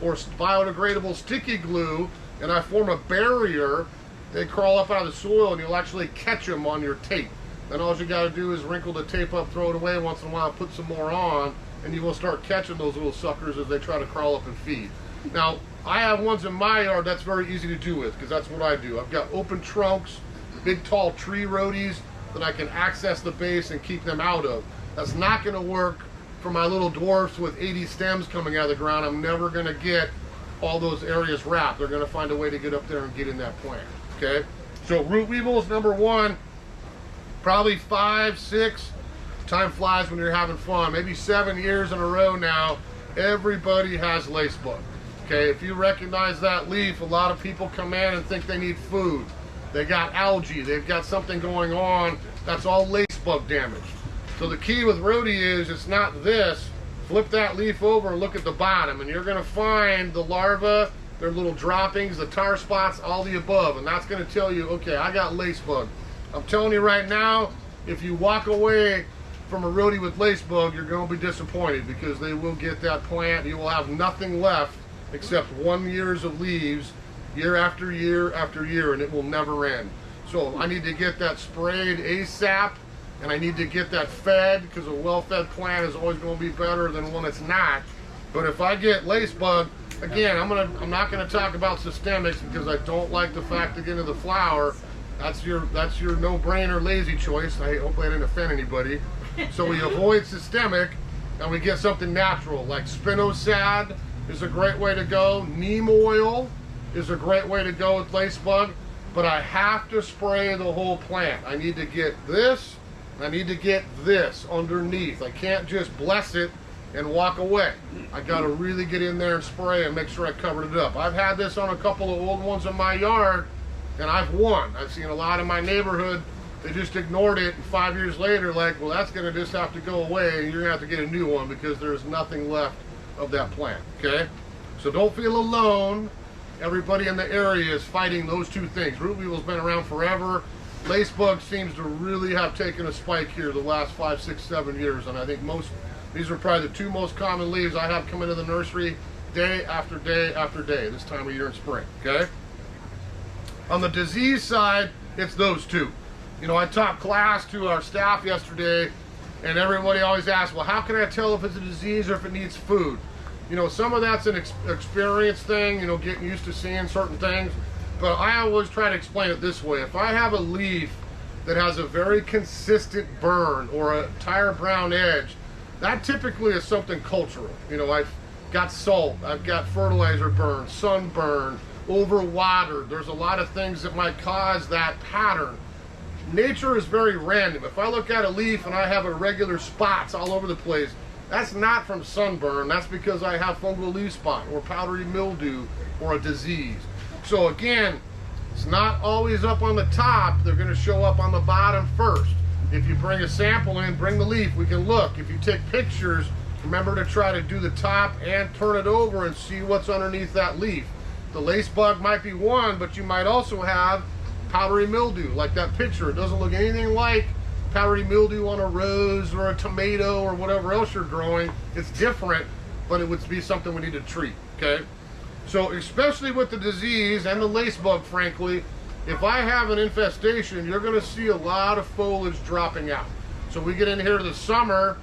or biodegradable sticky glue and I form a barrier, they crawl up out of the soil and you'll actually catch them on your tape. Then all you got to do is wrinkle the tape up, throw it away once in a while, put some more on, and you will start catching those little suckers as they try to crawl up and feed. Now, I have ones in my yard that's very easy to do with, because that's what I do. I've got open trunks, big tall tree Rhodies that I can access the base and keep them out of. That's not going to work for my little dwarfs with 80 stems coming out of the ground. I'm never going to get all those areas wrapped. They're going to find a way to get up there and get in that plant. Okay? So root weevil is number one. Probably 5, 6 Time flies when you're having fun. Maybe 7 years in a row now, everybody has lace bug. Okay, if you recognize that leaf, a lot of people come in and think they need food. They got algae, they've got something going on. That's all lace bug damage. So the key with Rhodie is it's not this. Flip that leaf over and look at the bottom, and you're gonna find the larvae, their little droppings, the tar spots, all the above, and that's gonna tell you, okay, I got lace bug. I'm telling you right now, if you walk away from a Rhodie with lace bug, you're gonna be disappointed, because they will get that plant. You will have nothing left except 1 year of leaves, year after year after year, and it will never end. So I need to get that sprayed ASAP, and I need to get that fed, because a well-fed plant is always going to be better than one that's not. But if I get lace bug, again, I'm not going to talk about systemics, because I don't like the fact to get into the flower. That's your no-brainer lazy choice. I hope I didn't offend anybody. So we avoid systemic, and we get something natural, like spinosad is a great way to go. Neem oil is a great way to go with lace bug, but I have to spray the whole plant. I need to get this, and I need to get this underneath. I can't just bless it and walk away. I got to really get in there and spray and make sure I covered it up. I've had this on a couple of old ones in my yard, and I've won. I've seen a lot in my neighborhood, they just ignored it, and 5 years later, like, well, that's gonna just have to go away, and you're gonna have to get a new one, because there's nothing left of that plant, okay? So don't feel alone. Everybody in the area is fighting those two things. Root weevil's been around forever. Lace bug seems to really have taken a spike here the last 5, 6, 7 years, and I think these are probably the two most common leaves I have come into the nursery day after day after day this time of year in spring, okay? On the disease side, it's those two. You know, I taught class to our staff yesterday, and everybody always asks, well, how can I tell if it's a disease or if it needs food? You know, some of that's an experience thing, you know, getting used to seeing certain things. But I always try to explain it this way. If I have a leaf that has a very consistent burn or a tire brown edge, that typically is something cultural. You know, I've got salt, I've got fertilizer burn, sunburn, overwatered. There's a lot of things that might cause that pattern. Nature is very random. If I look at a leaf and I have irregular spots all over the place, that's not from sunburn. That's because I have fungal leaf spot or powdery mildew or a disease. So again, it's not always up on the top. They're going to show up on the bottom first. If you bring a sample in, bring the leaf, we can look. If you take pictures, remember to try to do the top and turn it over and see what's underneath that leaf. The lace bug might be one, but you might also have powdery mildew, like that picture. It doesn't look anything like powdery mildew on a rose or a tomato or whatever else you're growing. It's different, but it would be something we need to treat, okay? So especially with the disease and the lace bug, frankly, if I have an infestation, you're gonna see a lot of foliage dropping out. So we get in here to the summer,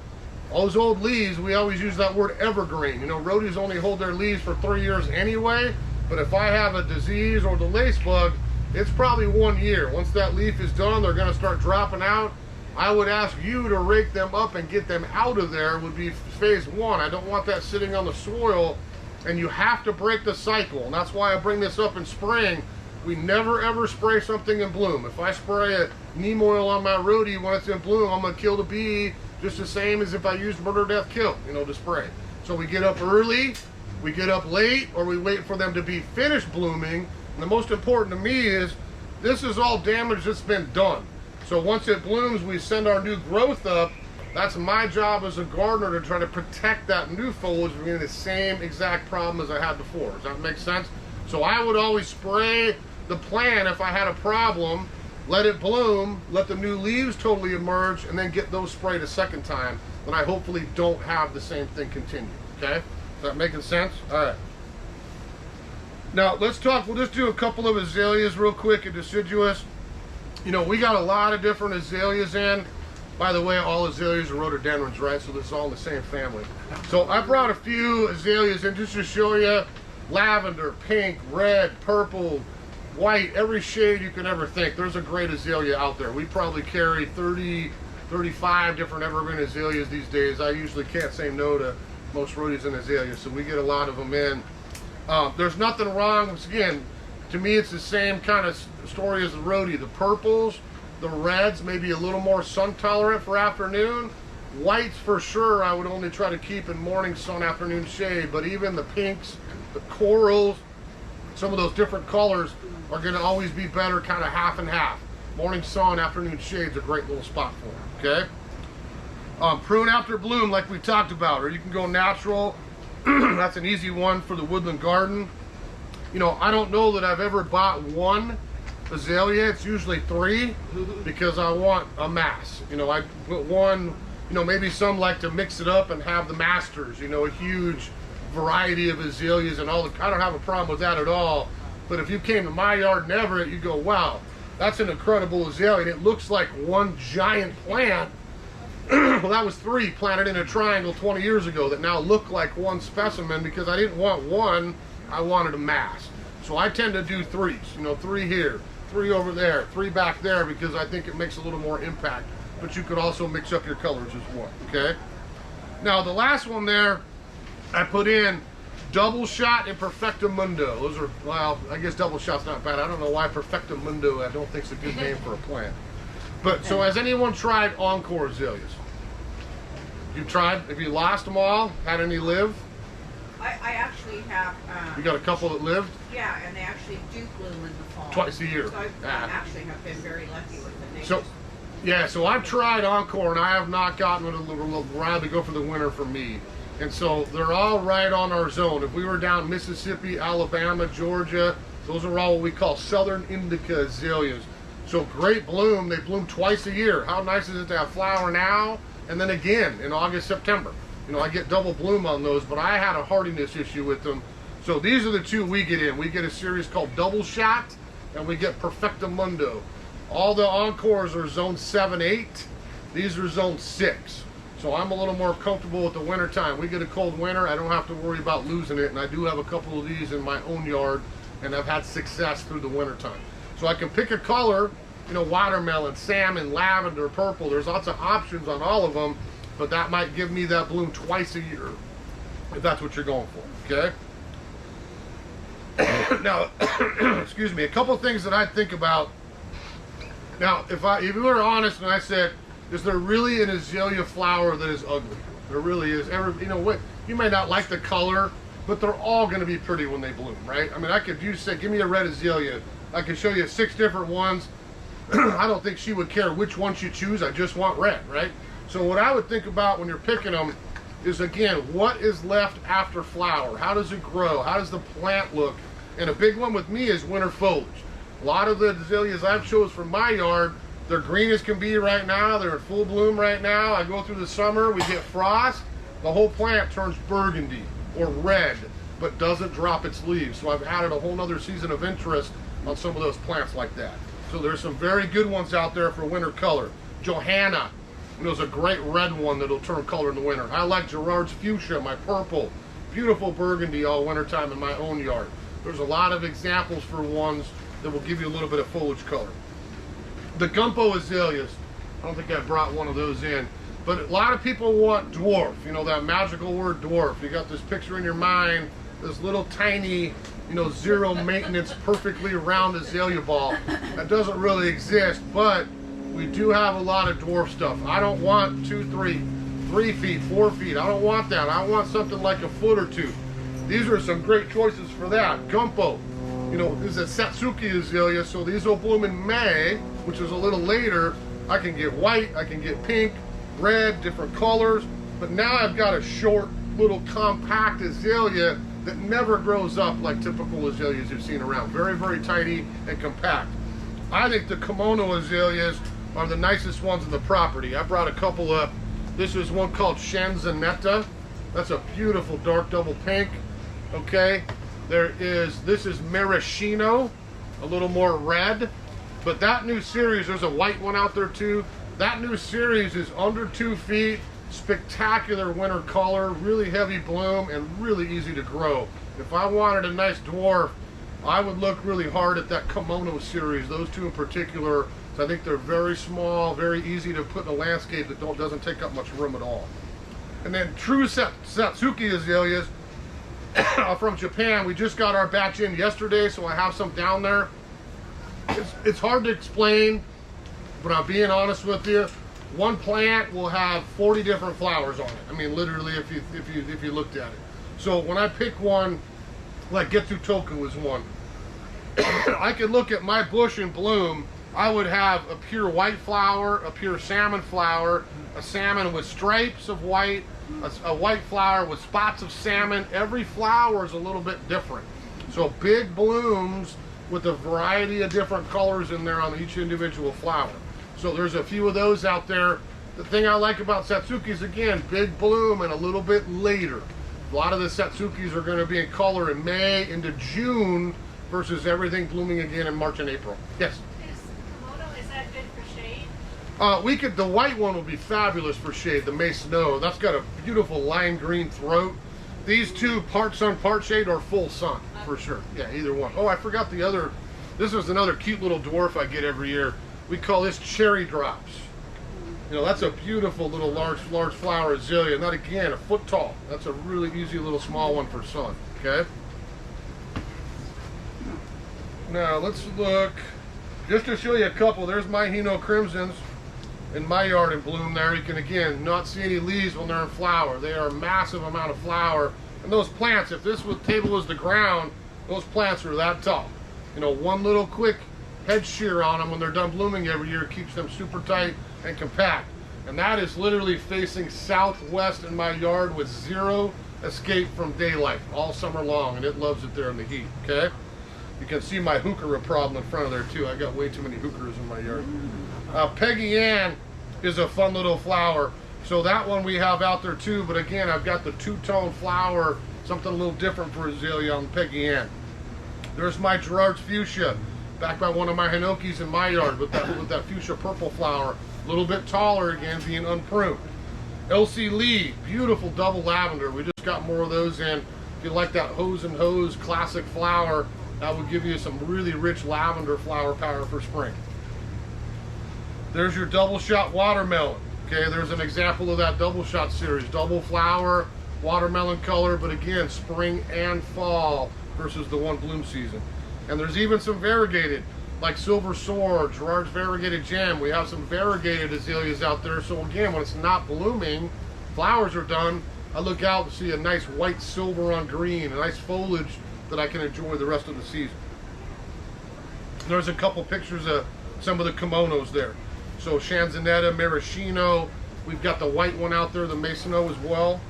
all those old leaves, we always use that word evergreen. You know, Rhodies only hold their leaves for 3 years anyway, but if I have a disease or the lace bug, it's probably 1 year. Once that leaf is done, they're gonna start dropping out. I would ask you to rake them up and get them out of there would be phase one. I don't want that sitting on the soil, and you have to break the cycle. And that's why I bring this up in spring. We never ever spray something in bloom. If I spray a neem oil on my Rhodie when it's in bloom, I'm gonna kill the bee just the same as if I used murder, death, kill, you know, to spray. So we get up early, we get up late, or we wait for them to be finished blooming. And the most important to me is this is all damage that's been done. So once it blooms, we send our new growth up. That's my job as a gardener, to try to protect that new foliage from getting the same exact problem as I had before. Does that make sense? So I would always spray the plant if I had a problem, let it bloom, let the new leaves totally emerge, and then get those sprayed a second time. Then I hopefully don't have the same thing continue, okay? Is that making sense? All right. Now let's talk, we'll just do a couple of azaleas real quick and deciduous. You know, we got a lot of different azaleas in. By the way, all azaleas are rhododendrons, right? So this is all in the same family. So I brought a few azaleas in just to show you lavender, pink, red, purple, white, every shade you can ever think. There's a great azalea out there. We probably carry 30, 35 different evergreen azaleas these days. I usually can't say no to most Rhodies and azaleas, so we get a lot of them in. There's nothing wrong, once again, to me it's the same kind of story as the Rhodie. The purples, the reds, maybe a little more sun tolerant for afternoon. Whites for sure, I would only try to keep in morning sun, afternoon shade, but even the pinks, the corals, some of those different colors are gonna always be better kind of half and half. Morning sun, afternoon shade's a great little spot for them, okay? Prune after bloom, like we talked about, or you can go natural. That's an easy one for the woodland garden. You know, I don't know that I've ever bought one azalea. It's usually 3 because I want a mass. You know, I put one, you know, maybe some like to mix it up and have the masters, you know, a huge variety of azaleas and all the, I don't have a problem with that at all. But if you came to my yard in Everett, you go, wow, that's an incredible azalea. And it looks like one giant plant. Well, that was 3 planted in a triangle 20 years ago that now look like one specimen because I didn't want one, I wanted a mass. So I tend to do 3s, you know, 3 here, 3 over there, 3 back there because I think it makes a little more impact. But you could also mix up your colors as well, okay? Now the last one there, I put in Double Shot and Perfectamundo. Those are, well, I guess Double Shot's not bad. I don't know why Perfectamundo, I don't think it's a good name for a plant. But, so has anyone tried Encore azaleas? You've tried, have you lost them all? Had any live? I actually have, You got a couple that lived? yeah, and they actually do bloom in the fall. Twice a year. So I actually have been very lucky with them. They So, just- yeah, so I've tried Encore and I have not gotten around to go for the winter for me. And so they're all right on our zone. If we were down Mississippi, Alabama, Georgia, those are all what we call Southern Indica azaleas. So great bloom, they bloom twice a year. How nice is it to have flower now and then again in August, September? You know, I get double bloom on those, but I had a hardiness issue with them. So these are the 2 we get in. We get a series called Double Shot and we get Perfectamundo. All the Encores are zone 7, 8. These are zone 6. So I'm a little more comfortable with the winter time. We get a cold winter, I don't have to worry about losing it. And I do have a couple of these in my own yard and I've had success through the winter time. So I can pick a color, you know, watermelon, salmon, lavender, purple. There's lots of options on all of them, but that might give me that bloom twice a year, if that's what you're going for, okay? Now, excuse me, a couple things that I think about. Now, if you were honest and I said, is there really an azalea flower that is ugly? There really is. You know what? You may not like the color, but they're all going to be pretty when they bloom, right? I mean, you say, give me a red azalea. I can show you 6 different ones. I don't think she would care which one she choose. I just want red, right? So what I would think about when you're picking them is, again, what is left after flower? How does it grow? How does the plant look? And a big one with me is winter foliage. A lot of the azaleas I've chose from my yard, they're green as can be right now. They're in full bloom right now. I go through the summer, we get frost. The whole plant turns burgundy or red, but doesn't drop its leaves. So I've added a whole nother season of interest on some of those plants like that. So there's some very good ones out there for winter color. Johanna, there's a great red one that'll turn color in the winter. I like Gerard's fuchsia, my purple, beautiful burgundy all wintertime in my own yard. There's a lot of examples for ones that will give you a little bit of foliage color. The Gumpo azaleas, I don't think I brought one of those in, but a lot of people want dwarf, you know, that magical word dwarf. You got this picture in your mind, this little tiny, you know, 0 maintenance, perfectly round azalea ball. That doesn't really exist, but we do have a lot of dwarf stuff. I don't want 2, 3 feet, 4 feet. I don't want that. I want something like a foot or 2. These are some great choices for that. Gumpo, you know, this is a Satsuki azalea, so these will bloom in May, which is a little later. I can get white, I can get pink, red, different colors, but now I've got a short, little compact azalea that never grows up like typical azaleas you've seen around. Very, very tidy and compact. I think the kimono azaleas are the nicest ones in the property. I brought a couple up. This is one called Shanzanetta. That's a beautiful dark double pink. Okay, this is Maraschino, a little more red. But that new series, there's a white one out there too. That new series is under 2 feet, spectacular winter color, really heavy bloom, and really easy to grow. If I wanted a nice dwarf, I would look really hard at that Kimono series, those 2 in particular. So I think they're very small, very easy to put in a landscape that doesn't take up much room at all. And then true Satsuki azaleas from Japan. We just got our batch in yesterday, so I have some down there. It's hard to explain, but I'm being honest with you. one plant will have 40 different flowers on it. I mean, literally, if you looked at it. So when I pick one, like Getsu Toku is one, I could look at my bush in bloom. I would have a pure white flower, a pure salmon flower, a salmon with stripes of white, a white flower with spots of salmon. Every flower is a little bit different. So big blooms with a variety of different colors in there on each individual flower. So there's a few of those out there. The thing I like about Satsukis, again, big bloom and a little bit later. A lot of the Satsukis are going to be in color in May into June versus everything blooming again in March and April. Yes? Is that good for shade? The white one would be fabulous for shade, the May Snow. That's got a beautiful lime green throat. These two, part sun, part shade, are full sun, for sure. Yeah, either one. Oh, I forgot the other. This was another cute little dwarf I get every year. We call this cherry drops. You know, that's a beautiful little large flower azalea. And that, again, a foot tall. That's a really easy little small one for sun, okay? Now, let's look. Just to show you a couple, there's my Hino Crimsons in my yard in bloom there. You can, again, not see any leaves when they're in flower. They are a massive amount of flower. And those plants, if this table was the ground, those plants are that tall. You know, one little quick head shear on them when they're done blooming every year keeps them super tight and compact. And that is literally facing southwest in my yard with zero escape from daylight all summer long, and it loves it there in the heat, okay? You can see my heuchera problem in front of there too. I got way too many heucheras in my yard. Peggy Ann is a fun little flower. So that one we have out there too, but again, I've got the two-tone flower, something a little different for azalea on Peggy Ann. There's my Gerard's fuchsia, back by one of my Hinokis in my yard with that fuchsia purple flower, a little bit taller again, being unpruned. Elsie Lee, beautiful double lavender. We just got more of those in. If you like that hose and hose classic flower, that would give you some really rich lavender flower power for spring. There's your double shot watermelon. Okay, there's an example of that double shot series. Double flower, watermelon color, but again, spring and fall versus the one bloom season. And there's even some variegated, like Silver Sword, Gerard's Variegated Gem. We have some variegated azaleas out there. So again, when it's not blooming, flowers are done, I look out and see a nice white silver on green, a nice foliage that I can enjoy the rest of the season. There's a couple pictures of some of the kimonos there. So Shanzanetta, Maraschino, we've got the white one out there, the Masono as well.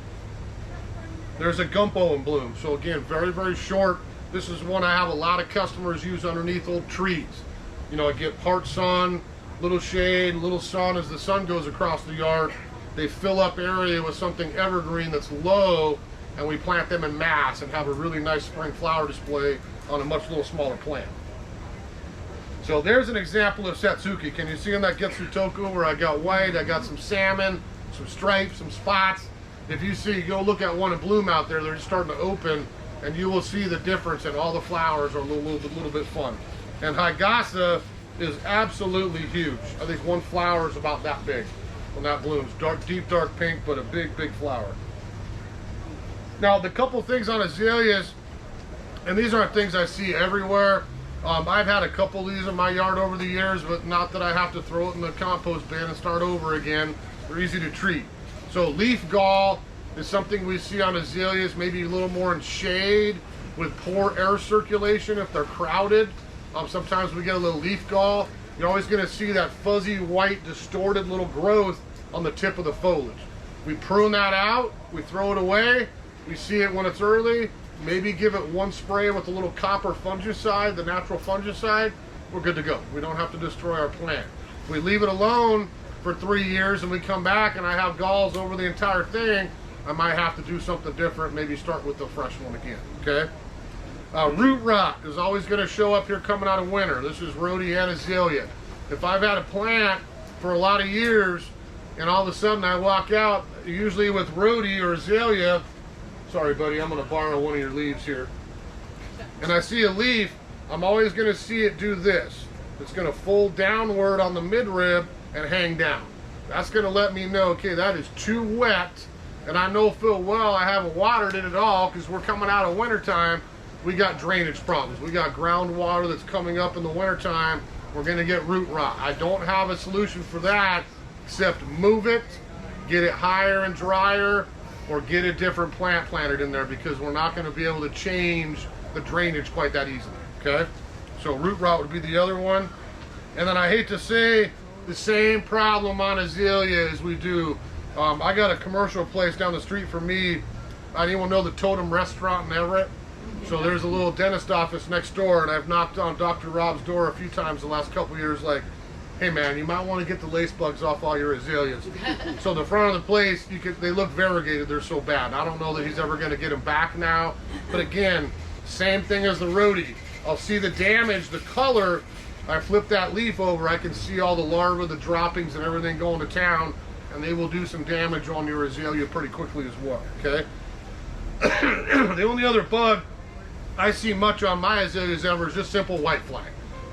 There's a Gumpo in bloom. So again, very, very short. This is one I have a lot of customers use underneath old trees. You know, I get part sun, little shade, little sun as the sun goes across the yard. They fill up area with something evergreen that's low, and we plant them in mass and have a really nice spring flower display on a much little smaller plant. So there's an example of Satsuki. Can you see in that Getsu Toku where I got white, I got some salmon, some stripes, some spots. If you see, go look at one in bloom out there, they're just starting to open, and you will see the difference, and all the flowers are a little bit fun. And Higasa is absolutely huge. I think one flower is about that big when that blooms. Deep dark pink, but a big, big flower. Now, the couple things on azaleas, and these aren't things I see everywhere. I've had a couple of these in my yard over the years, but not that I have to throw it in the compost bin and start over again. They're easy to treat. So leaf gall is something we see on azaleas, maybe a little more in shade with poor air circulation if they're crowded. Sometimes we get a little leaf gall. You're always going to see that fuzzy white distorted little growth on the tip of the foliage. We prune that out, we throw it away, we see it when it's early, maybe give it one spray with a little copper fungicide, the natural fungicide, we're good to go. We don't have to destroy our plant. If we leave it alone for 3 years and we come back and I have galls over the entire thing, I might have to do something different, maybe start with the fresh one again, okay? Root rot is always going to show up here coming out of winter. This is Rhodie and azalea. If I've had a plant for a lot of years and all of a sudden I walk out, usually with Rhodie or azalea, sorry buddy, I'm going to borrow one of your leaves here, and I see a leaf, I'm always going to see it do this. It's going to fold downward on the midrib and hang down. That's going to let me know, okay, that is too wet, and I know full well I haven't watered it at all because we're coming out of wintertime. We got drainage problems. We got groundwater that's coming up in the wintertime. We're going to get root rot. I don't have a solution for that except move it, get it higher and drier, or get a different plant planted in there, because we're not going to be able to change the drainage quite that easily, okay? So root rot would be the other one. And then I hate to say, the same problem on azalea as we do. I got a commercial place down the street from me. Anyone know the Totem Restaurant in Everett? So there's a little dentist office next door, and I've knocked on Dr. Rob's door a few times the last couple of years, like, hey man, you might want to get the lace bugs off all your azaleas. So the front of the place, they look variegated, they're so bad. I don't know that he's ever going to get them back now. But again, same thing as the Rhodie. I'll see the damage, the color. I flip that leaf over, I can see all the larvae, the droppings, and everything going to town, and they will do some damage on your azalea pretty quickly as well, okay? The only other bug I see much on my azaleas ever is just simple whitefly.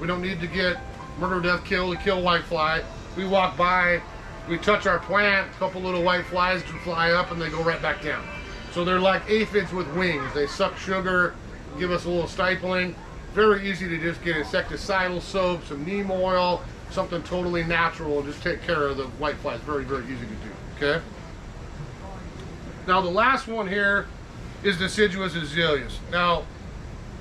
We don't need to get murder, death, kill to kill whitefly. We walk by, we touch our plant, a couple little white flies fly up and they go right back down. So they're like aphids with wings. They suck sugar, give us a little stifling. Very easy to just get insecticidal soap, some neem oil, something totally natural, and just take care of the whiteflies. Very, very easy to do, okay? Now the last one here is deciduous azaleas. Now,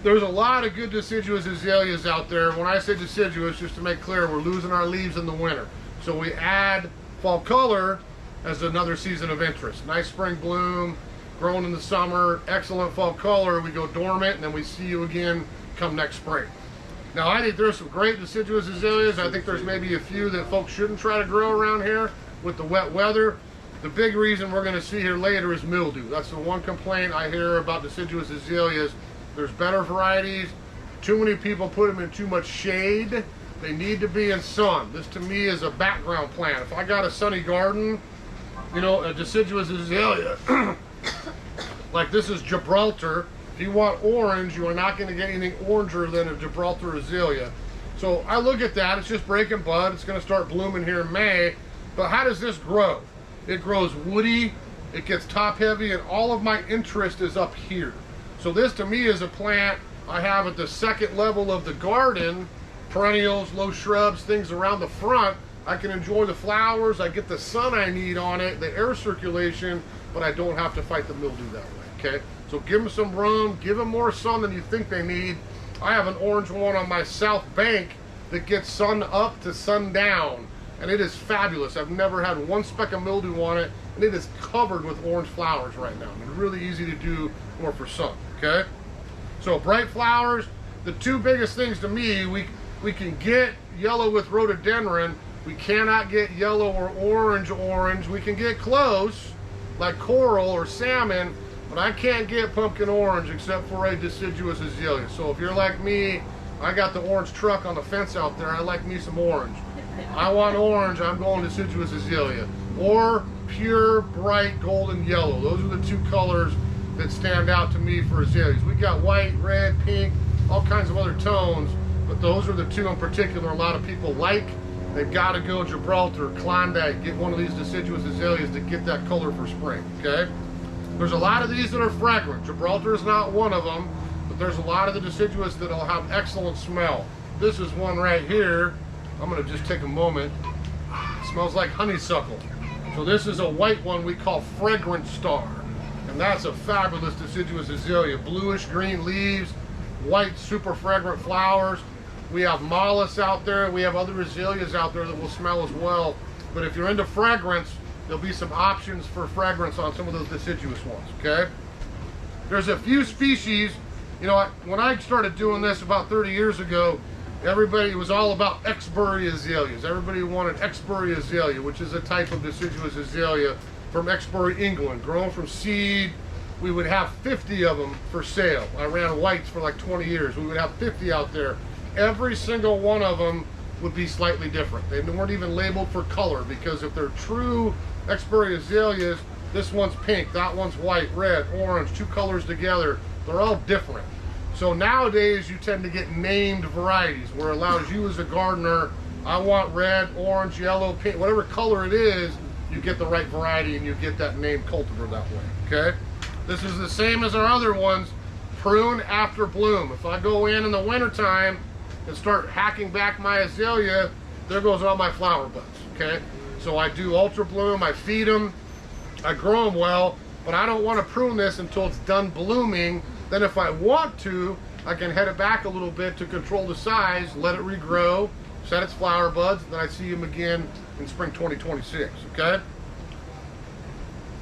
there's a lot of good deciduous azaleas out there. When I say deciduous, just to make clear, we're losing our leaves in the winter. So we add fall color as another season of interest. Nice spring bloom, growing in the summer, excellent fall color. We go dormant, and then we see you again come next spring. Now, I think there's some great deciduous azaleas. I think there's maybe a few that folks shouldn't try to grow around here with the wet weather. The big reason we're going to see here later is mildew. That's the one complaint I hear about deciduous azaleas. There's better varieties. Too many people put them in too much shade. They need to be in sun. This to me is a background plant. If I got a sunny garden, you know, a deciduous azalea, like this is Gibraltar. If you want orange, you are not going to get anything oranger than a Gibraltar azalea. So I look at that, it's just breaking bud. It's going to start blooming here in May. But how does this grow? It grows woody, it gets top heavy, and all of my interest is up here. So this to me is a plant I have at the second level of the garden, perennials, low shrubs, things around the front. I can enjoy the flowers, I get the sun I need on it, the air circulation, but I don't have to fight the mildew that way, okay? So give them some room, give them more sun than you think they need. I have an orange one on my south bank that gets sun up to sun down, and it is fabulous. I've never had one speck of mildew on it, and it is covered with orange flowers right now. It's really easy to do more for sun, okay? So bright flowers, the two biggest things to me, we can get yellow with rhododendron. We cannot get yellow or orange. We can get close, like coral or salmon, but I can't get pumpkin orange except for a deciduous azalea. So if you're like me, I got the orange truck on the fence out there. I like me some orange. I want orange, I'm going deciduous azalea. Or pure, bright, golden yellow. Those are the two colors that stand out to me for azaleas. We got white, red, pink, all kinds of other tones, but those are the two in particular a lot of people like. They've got to go Gibraltar, Klondike, get one of these deciduous azaleas to get that color for spring, okay? There's a lot of these that are fragrant. Gibraltar is not one of them, but there's a lot of the deciduous that'll have excellent smell. This is one right here. I'm gonna just take a moment. It smells like honeysuckle. So this is a white one we call Fragrant Star. And that's a fabulous deciduous azalea. Bluish green leaves, white super fragrant flowers. We have mollus out there. We have other azaleas out there that will smell as well. But if you're into fragrance, there'll be some options for fragrance on some of those deciduous ones, okay? There's a few species, you know, when I started doing this about 30 years ago, everybody was all about Exbury azaleas. Everybody wanted Exbury azalea, which is a type of deciduous azalea from Exbury, England, grown from seed. We would have 50 of them for sale. I ran whites for like 20 years. We would have 50 out there. Every single one of them would be slightly different. They weren't even labeled for color, because if they're true Exbury azaleas, this one's pink, that one's white, red, orange, two colors together. They're all different. So nowadays you tend to get named varieties, where it allows you as a gardener, I want red, orange, yellow, pink, whatever color it is, you get the right variety and you get that named cultivar that way, okay? This is the same as our other ones, prune after bloom. If I go in the wintertime and start hacking back my azalea, there goes all my flower buds, okay? So I do ultra bloom, I feed them, I grow them well, but I don't want to prune this until it's done blooming. Then if I want to, I can head it back a little bit to control the size, let it regrow, set its flower buds, and then I see them again in spring 2026, okay?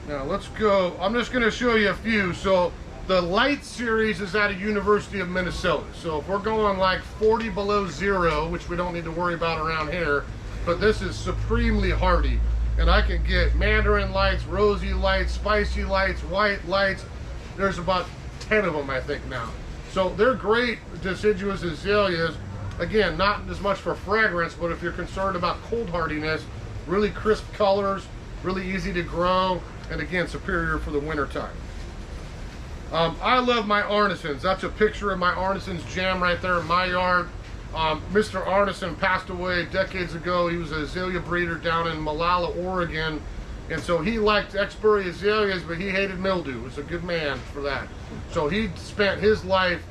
Now let's go, I'm just gonna show you a few. So the light series is out of University of Minnesota. So if we're going like 40 below zero, which we don't need to worry about around here, but this is supremely hardy. And I can get mandarin lights, rosy lights, spicy lights, white lights. There's about 10 of them, I think, now. So they're great deciduous azaleas. Again, not as much for fragrance, but if you're concerned about cold hardiness, really crisp colors, really easy to grow, and again, superior for the winter time. I love my Arnesons. That's a picture of my Arnesons gem right there in my yard. Mr. Arneson passed away decades ago. He was an azalea breeder down in Malala, Oregon. And so he liked Exbury azaleas, but he hated mildew. He was a good man for that. So he spent his life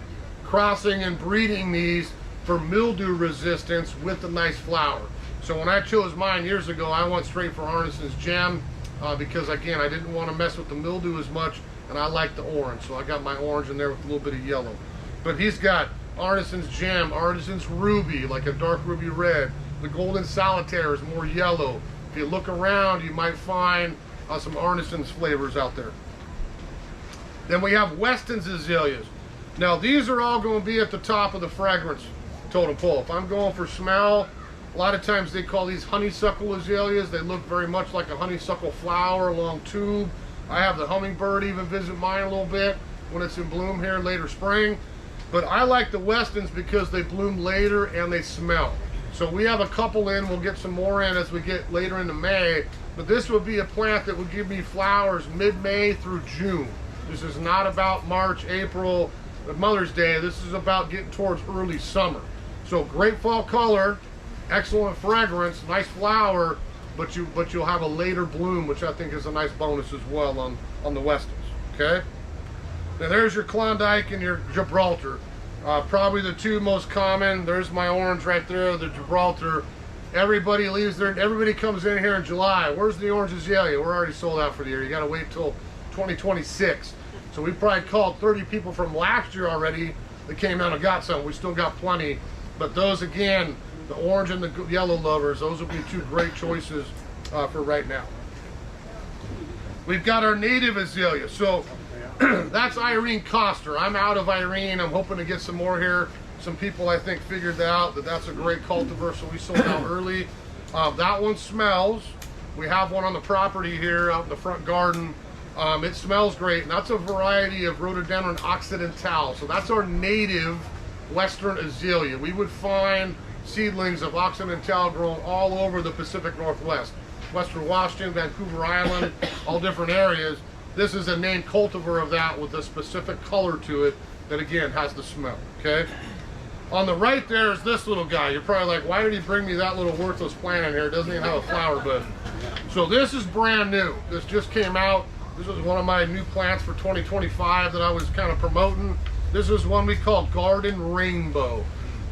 crossing and breeding these for mildew resistance with the nice flower. So when I chose mine years ago, I went straight for Arneson's gem because, again, I didn't want to mess with the mildew as much, and I like the orange. So I got my orange in there with a little bit of yellow. But he's got Arneson's gem, Arneson's ruby, like a dark ruby red. The golden solitaire is more yellow. If you look around, you might find some Arneson's flavors out there. Then we have Weston's azaleas. Now these are all going to be at the top of the fragrance totem pole. If I'm going for smell, a lot of times they call these honeysuckle azaleas. They look very much like a honeysuckle flower, long tube. I have the hummingbird even visit mine a little bit when it's in bloom here later spring. But I like the Westons because they bloom later and they smell. So we have a couple in, we'll get some more in as we get later into May. But this would be a plant that would give me flowers mid-May through June. This is not about March, April, Mother's Day. This is about getting towards early summer. So great fall color, excellent fragrance, nice flower, but you'll have a later bloom, which I think is a nice bonus as well on the Westons, okay? Now there's your Klondike and your Gibraltar. Probably the two most common. There's my orange right there, the Gibraltar. Everybody leaves there, everybody comes in here in July. Where's the orange azalea? We're already sold out for the year. You gotta wait till 2026. So we probably called 30 people from last year already that came out and got some. We still got plenty. But those, again, the orange and the yellow lovers, those would be two great choices for right now. We've got our native azalea. So that's Irene Coster. I'm out of Irene. I'm hoping to get some more here. Some people, I think, figured out that that's a great cultivar, so we sold out early. That one smells. We have one on the property here out in the front garden. It smells great, and that's a variety of Rhododendron Occidentale. So that's our native Western azalea. We would find seedlings of Occidentale grown all over the Pacific Northwest. Western Washington, Vancouver Island, all different areas. This is a named cultivar of that with a specific color to it that, again, has the smell, okay? On the right there is this little guy. You're probably like, why did he bring me that little worthless plant in here? It doesn't even have a flower bud. So this is brand new. This just came out. This was one of my new plants for 2025 that I was kind of promoting. This is one we call Garden Rainbow.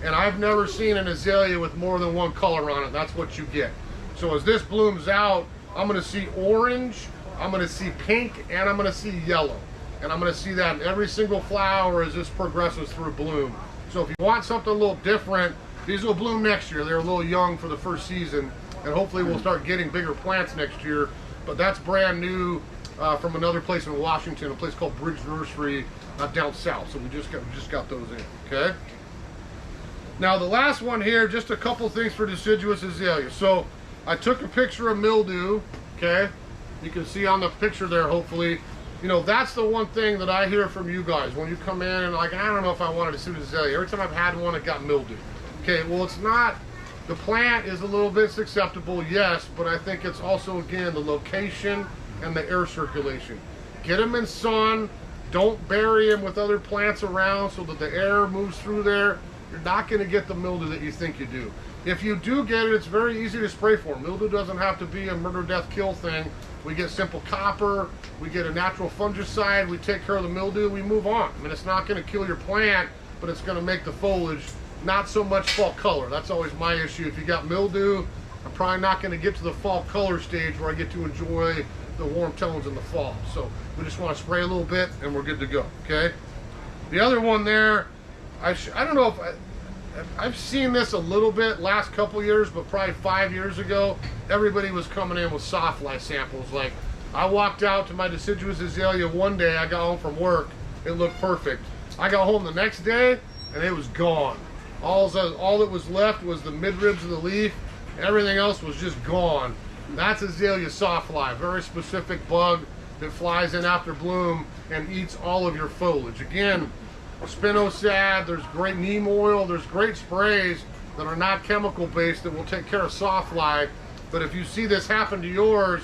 And I've never seen an azalea with more than one color on it. That's what you get. So as this blooms out, I'm going to see orange, I'm going to see pink, and I'm going to see yellow. And I'm going to see that in every single flower as this progresses through bloom. So if you want something a little different, these will bloom next year. They're a little young for the first season, and hopefully we'll start getting bigger plants next year. But that's brand new from another place in Washington, a place called Bridge Nursery down south. So we just got those in, okay? Now the last one here, just a couple things for deciduous azalea. So I took a picture of mildew, okay? You can see on the picture there, hopefully. You know, that's the one thing that I hear from you guys when you come in and like, I don't know if I wanted a deciduous azalea. Every time I've had one, it got mildew. Okay, well, it's not, the plant is a little bit susceptible, yes, but I think it's also, again, the location and the air circulation. Get them in sun. Don't bury them with other plants around so that the air moves through there. You're not going to get the mildew that you think you do. If you do get it, it's very easy to spray for. Mildew doesn't have to be a murder, death, kill thing. We get simple copper, we get a natural fungicide, we take care of the mildew, we move on. I mean, it's not going to kill your plant, but it's going to make the foliage not so much fall color. That's always my issue. If you got mildew, I'm probably not going to get to the fall color stage where I get to enjoy the warm tones in the fall. So we just want to spray a little bit and we're good to go, okay? The other one there, I don't know if I've seen this a little bit last couple years, but probably 5 years ago, everybody was coming in with soft light samples. Like, I walked out to my deciduous azalea one day, I got home from work, it looked perfect. I got home the next day, and it was gone. All that was left was the midribs of the leaf. Everything else was just gone. That's azalea softfly, very specific bug that flies in after bloom and eats all of your foliage. Again, spinosad, there's great neem oil, there's great sprays that are not chemical based that will take care of softfly. But if you see this happen to yours,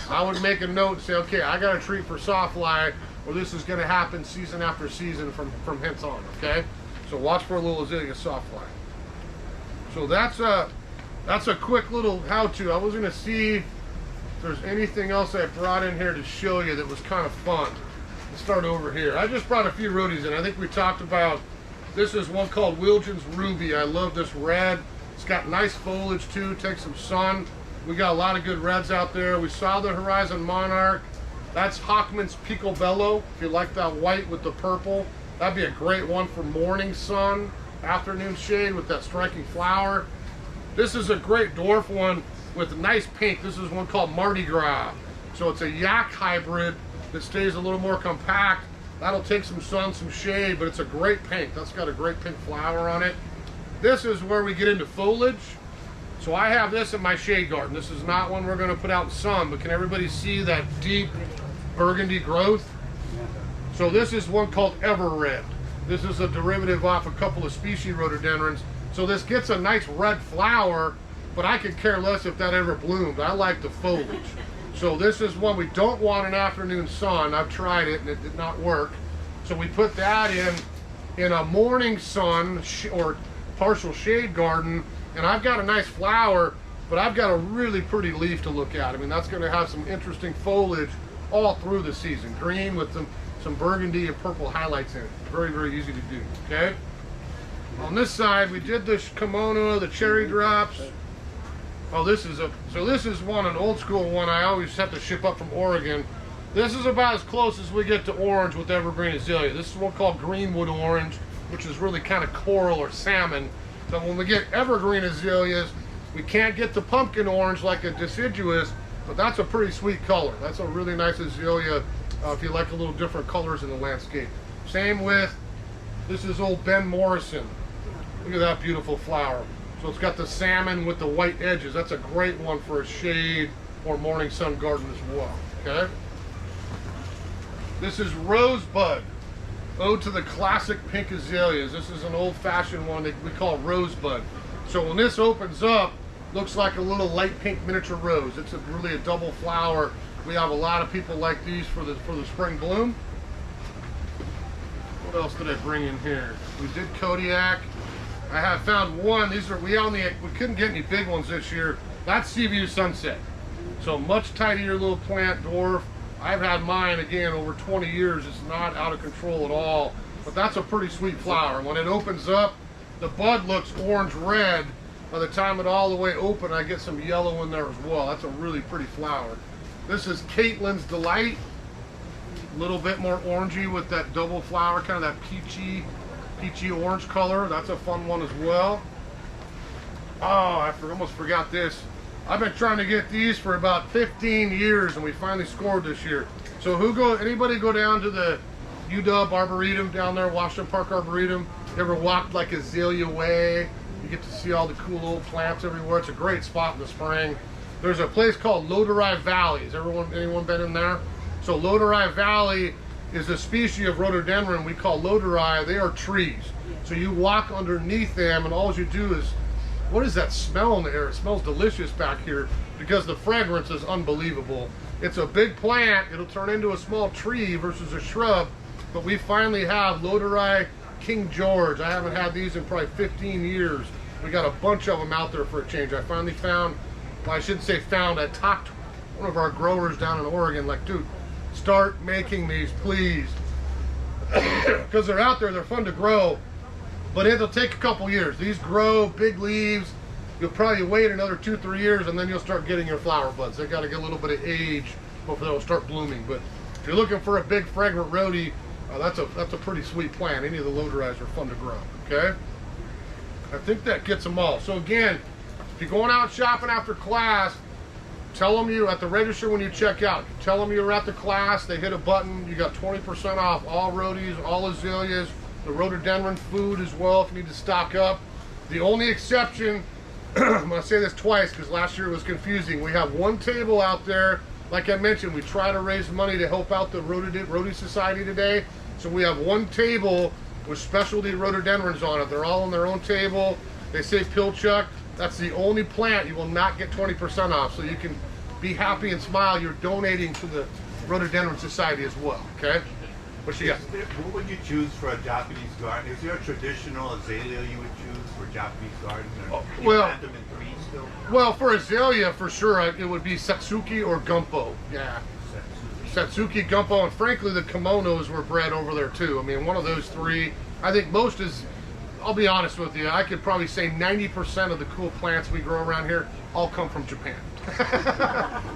I would make a note and say, okay, I got a treat for softfly, or this is going to happen season after season from hence on, okay? So watch for a little azalea softfly. So that's a quick little how-to. I was going to see if there's anything else I brought in here to show you that was kind of fun. Let's start over here. I just brought a few Rhodies in. I think we talked about, this is one called Wilgen's Ruby. I love this red. It's got nice foliage too, takes some sun. We got a lot of good reds out there. We saw the Horizon Monarch. That's Hockman's Picobello. If you like that white with the purple, that'd be a great one for morning sun, afternoon shade with that striking flower. This is a great dwarf one with nice pink. This is one called Mardi Gras. So it's a yak hybrid that stays a little more compact. That'll take some sun, some shade, but it's a great pink. That's got a great pink flower on it. This is where we get into foliage. So I have this in my shade garden. This is not one we're going to put out in sun, but can everybody see that deep burgundy growth? So this is one called Ever Red. This is a derivative off a couple of species rhododendrons. So this gets a nice red flower, but I could care less if that ever bloomed. I like the foliage. So this is one we don't want in afternoon sun. I've tried it and it did not work. So we put that in a morning sun or partial shade garden, and I've got a nice flower, but I've got a really pretty leaf to look at. I mean, that's going to have some interesting foliage all through the season. Green with some burgundy and purple highlights in it. Very, very easy to do, okay? On this side, we did the kimono, the cherry drops. Oh, this is an old school one I always have to ship up from Oregon. This is about as close as we get to orange with evergreen azalea. This is one called Greenwood Orange, which is really kind of coral or salmon. So when we get evergreen azaleas, we can't get the pumpkin orange like a deciduous, but that's a pretty sweet color. That's a really nice azalea if you like a little different colors in the landscape. Same with, this is old Ben Morrison. Look at that beautiful flower. So it's got the salmon with the white edges. That's a great one for a shade or morning sun garden as well, okay? This is Rosebud, ode to the classic pink azaleas. This is an old-fashioned one that we call Rosebud. So when this opens up, looks like a little light pink miniature rose. It's really a double flower. We have a lot of people like these for the spring bloom. What else did I bring in here? We did Kodiak. I have found one. We couldn't get any big ones this year. That's Seaview Sunset. So much tidier little plant, dwarf. I've had mine again over 20 years. It's not out of control at all. But that's a pretty sweet flower. When it opens up, the bud looks orange-red. By the time it all the way open, I get some yellow in there as well. That's a really pretty flower. This is Caitlin's Delight. A little bit more orangey with that double flower, kind of that peachy orange color. That's a fun one as well. Oh, I almost forgot this. I've been trying to get these for about 15 years, and we finally scored this year. So anybody go down to the UW Arboretum down there, Washington Park Arboretum? You ever walked like Azalea Way? You get to see all the cool old plants everywhere. It's a great spot in the spring. There's a place called Lodi Valley. Has anyone been in there? So Lodi Valley is a species of rhododendron we call Lodi. They are trees. So you walk underneath them, and all you do is, what is that smell in the air? It smells delicious back here because the fragrance is unbelievable. It's a big plant. It'll turn into a small tree versus a shrub, but we finally have Lodi King George. I haven't had these in probably 15 years. We got a bunch of them out there for a change. I finally found, well, I shouldn't say found, I talked to one of our growers down in Oregon, like, dude, start making these, please. Because they're out there, they're fun to grow, but it'll take a couple years. These grow big leaves, You'll probably wait another 2-3 years, and then you'll start getting your flower buds. They got to get a little bit of age before they'll start blooming. But if you're looking for a big fragrant rhodie, that's a pretty sweet plant. Any of the Rhododendrons are fun to grow. Okay, I think that gets them all. So again, if you're going out shopping after class, tell them you at the register when you check out. Tell them you're at the class. They hit a button. You got 20% off all Rhodies, all azaleas, the rhododendron food as well if you need to stock up. The only exception, I'm going to say this twice because last year it was confusing. We have one table out there. Like I mentioned, we try to raise money to help out the Rhodie Society today. So we have one table with specialty rhododendrons on it. They're all on their own table. They say Pilchuck. That's the only plant you will not get 20% off. So you can be happy and smile. You're donating to the Rhododendron Society as well. Okay? What you got? What would you choose for a Japanese garden? Is there a traditional azalea you would choose for Japanese garden? Or can you plant them in trees still? Well, for azalea, for sure, it would be Satsuki or Gumpo. Yeah. Satsuki, Gumpo, and frankly, the kimonos were bred over there too. I mean, one of those three. I think most is, I'll be honest with you, I could probably say 90% of the cool plants we grow around here all come from Japan.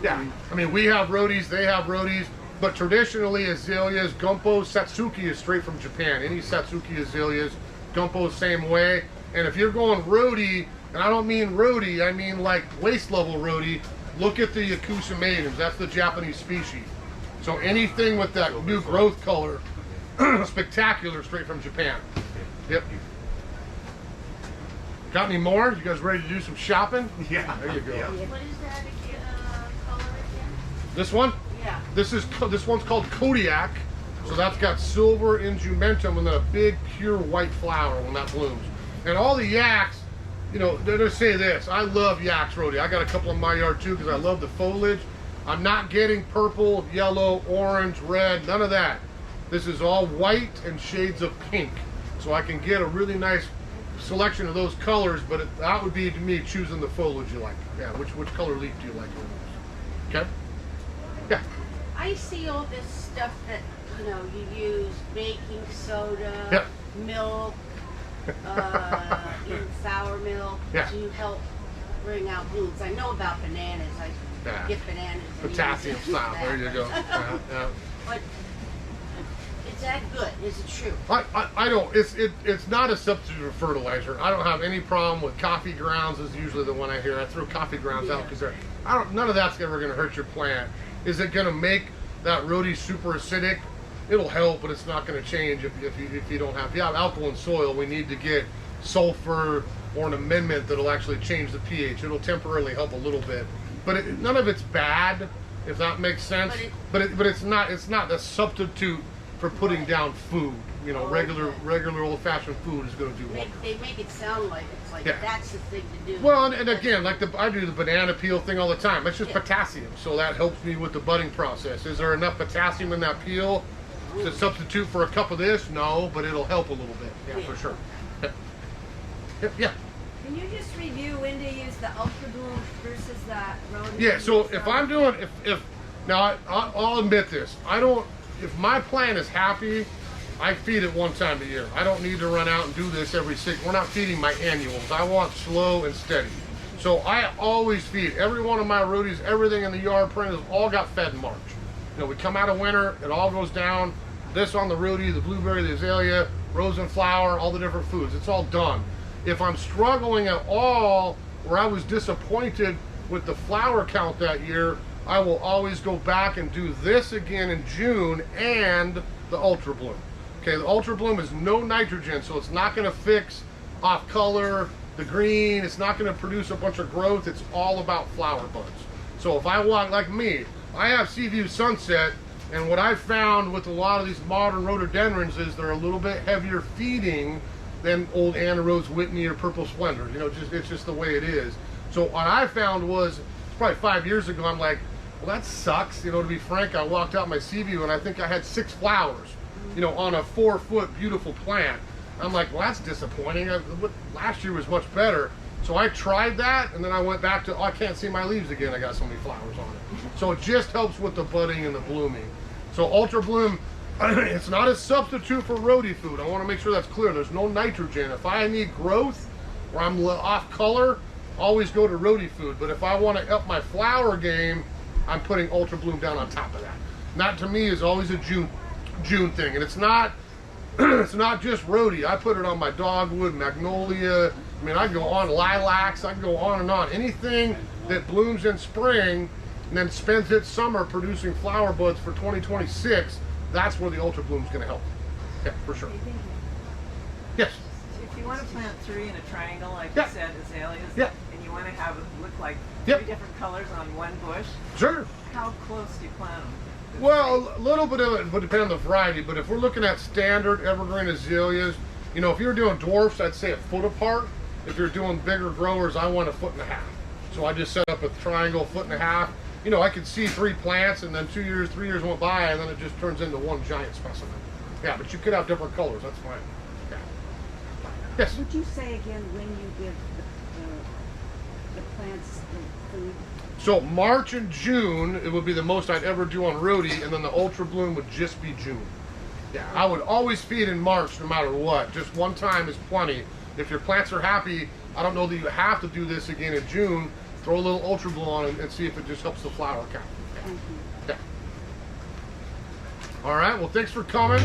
Yeah. I mean, we have Rhodies, they have Rhodies. But traditionally, azaleas, Gumpo, Satsuki is straight from Japan. Any Satsuki azaleas, Gumpo same way. And if you're going Rhodie, and I don't mean Rhodie, I mean like waist level Rhodie, look at the Yakuza maidens. That's the Japanese species. So anything with that new growth color, spectacular, straight from Japan. Yep. Got any more? You guys ready to do some shopping? Yeah. There you go. Yeah. What is that color again? This one? Yeah. This one's called Kodiak. So that's got silver injumentum and then a big pure white flower when that blooms. And all the yaks, you know, they're gonna say this. I love yaks rhodie. I got a couple in my yard too because I love the foliage. I'm not getting purple, yellow, orange, red, none of that. This is all white and shades of pink. So I can get a really nice selection of those colors, but that would be to me choosing the foliage you like. Yeah, which color leaf do you like? Okay? Yeah. I see all this stuff that, you know, you use baking soda, Yep. milk, even sour milk Yeah. to help bring out blooms. I know about bananas. I Yeah. get bananas. and Potassium use style. that. There you go. Yeah. But is that good? Is it true? I don't. It's not a substitute for fertilizer. I don't have any problem with coffee grounds. Is usually the one I hear. I throw coffee grounds out because none of that's ever going to hurt your plant. Is it going to make that Rhodie super acidic? It'll help, but it's not going to change if you don't have. If you have alkaline soil, we need to get sulfur or an amendment that'll actually change the pH. It'll temporarily help a little bit, but none of it's bad, if that makes sense. But it's not a substitute for putting down food. You know, regular old-fashioned food is going to do wonders. They make it sound like it's like that's the thing to do. Well, and again, like I do the banana peel thing all the time. It's just potassium, so that helps me with the budding process. Is there enough potassium in that peel to substitute for a cup of this? No, but it'll help a little bit. Yeah, for sure. Yeah. Can you just review when to use the Ultra Bloom versus that Rhododendron? Yeah. So if I'm doing, now I'll admit this. I don't. If my plant is happy, I feed it one time a year. I don't need to run out and do this every 6. We're not feeding my annuals. I want slow and steady. So I always feed every one of my Rhodies, everything in the yard perennials, all got fed in March. You know, we come out of winter, it all goes down. This on the Rhodie, the blueberry, the azalea, rose and flower, all the different foods. It's all done. If I'm struggling at all, where I was disappointed with the flower count that year, I will always go back and do this again in June and the Ultra Bloom. Okay, the Ultra Bloom is no nitrogen, so it's not going to fix off color, the green. It's not going to produce a bunch of growth. It's all about flower buds. So if I want, like me, I have Seaview Sunset, and what I've found with a lot of these modern rhododendrons is they're a little bit heavier feeding than old Anna Rose Whitney or Purple Splendor. You know, it's just the way it is. So what I found was, probably 5 years ago, I'm like, well, that sucks. You know, to be frank, I walked out my Seaview and I think I had 6 flowers, you know, on a 4-foot beautiful plant. I'm like, well, that's disappointing. Last year was much better. So I tried that, and then I went back to, oh, I can't see my leaves again. I got so many flowers on it. So it just helps with the budding and the blooming. So Ultra Bloom, it's not a substitute for Rhodie food. I want to make sure that's clear. There's no nitrogen. If I need growth or I'm off color, always go to Rhodie food. But if I want to up my flower game, I'm putting Ultra Bloom down on top of that. And that to me is always a June thing, and it's not it's not just Rhodie. I put it on my dogwood, magnolia. I mean, I go on lilacs. I can go on and on. Anything that blooms in spring and then spends its summer producing flower buds for 2026. That's where the Ultra Bloom's going to help. Yeah, for sure. Yes. If you want to plant 3 in a triangle, like Yeah. you said, azaleas, Yeah. and you want to have it look like Yep. 3 different colors on one bush, Sure. how close do you plant them? Well, a little bit of it would depend on the variety, but if we're looking at standard evergreen azaleas, you know, if you're doing dwarfs, I'd say a foot apart. If you're doing bigger growers, I want 1.5 feet. So I just set up a triangle 1.5 feet. You know, I could see 3 plants, and then 2 years, 3 years went by, and then it just turns into one giant specimen. Yeah, but you could have different colors. That's fine. Yeah. Yes. Would you say again when you give the plants the food? So March and June, it would be the most I'd ever do on Rhodie, and then the Ultra Bloom would just be June. Yeah, I would always feed in March no matter what. Just one time is plenty. If your plants are happy, I don't know that you have to do this again in June. Throw a little Ultra Bloom on it and see if it just helps the flower count. Thank you. Yeah. All right, well, thanks for coming.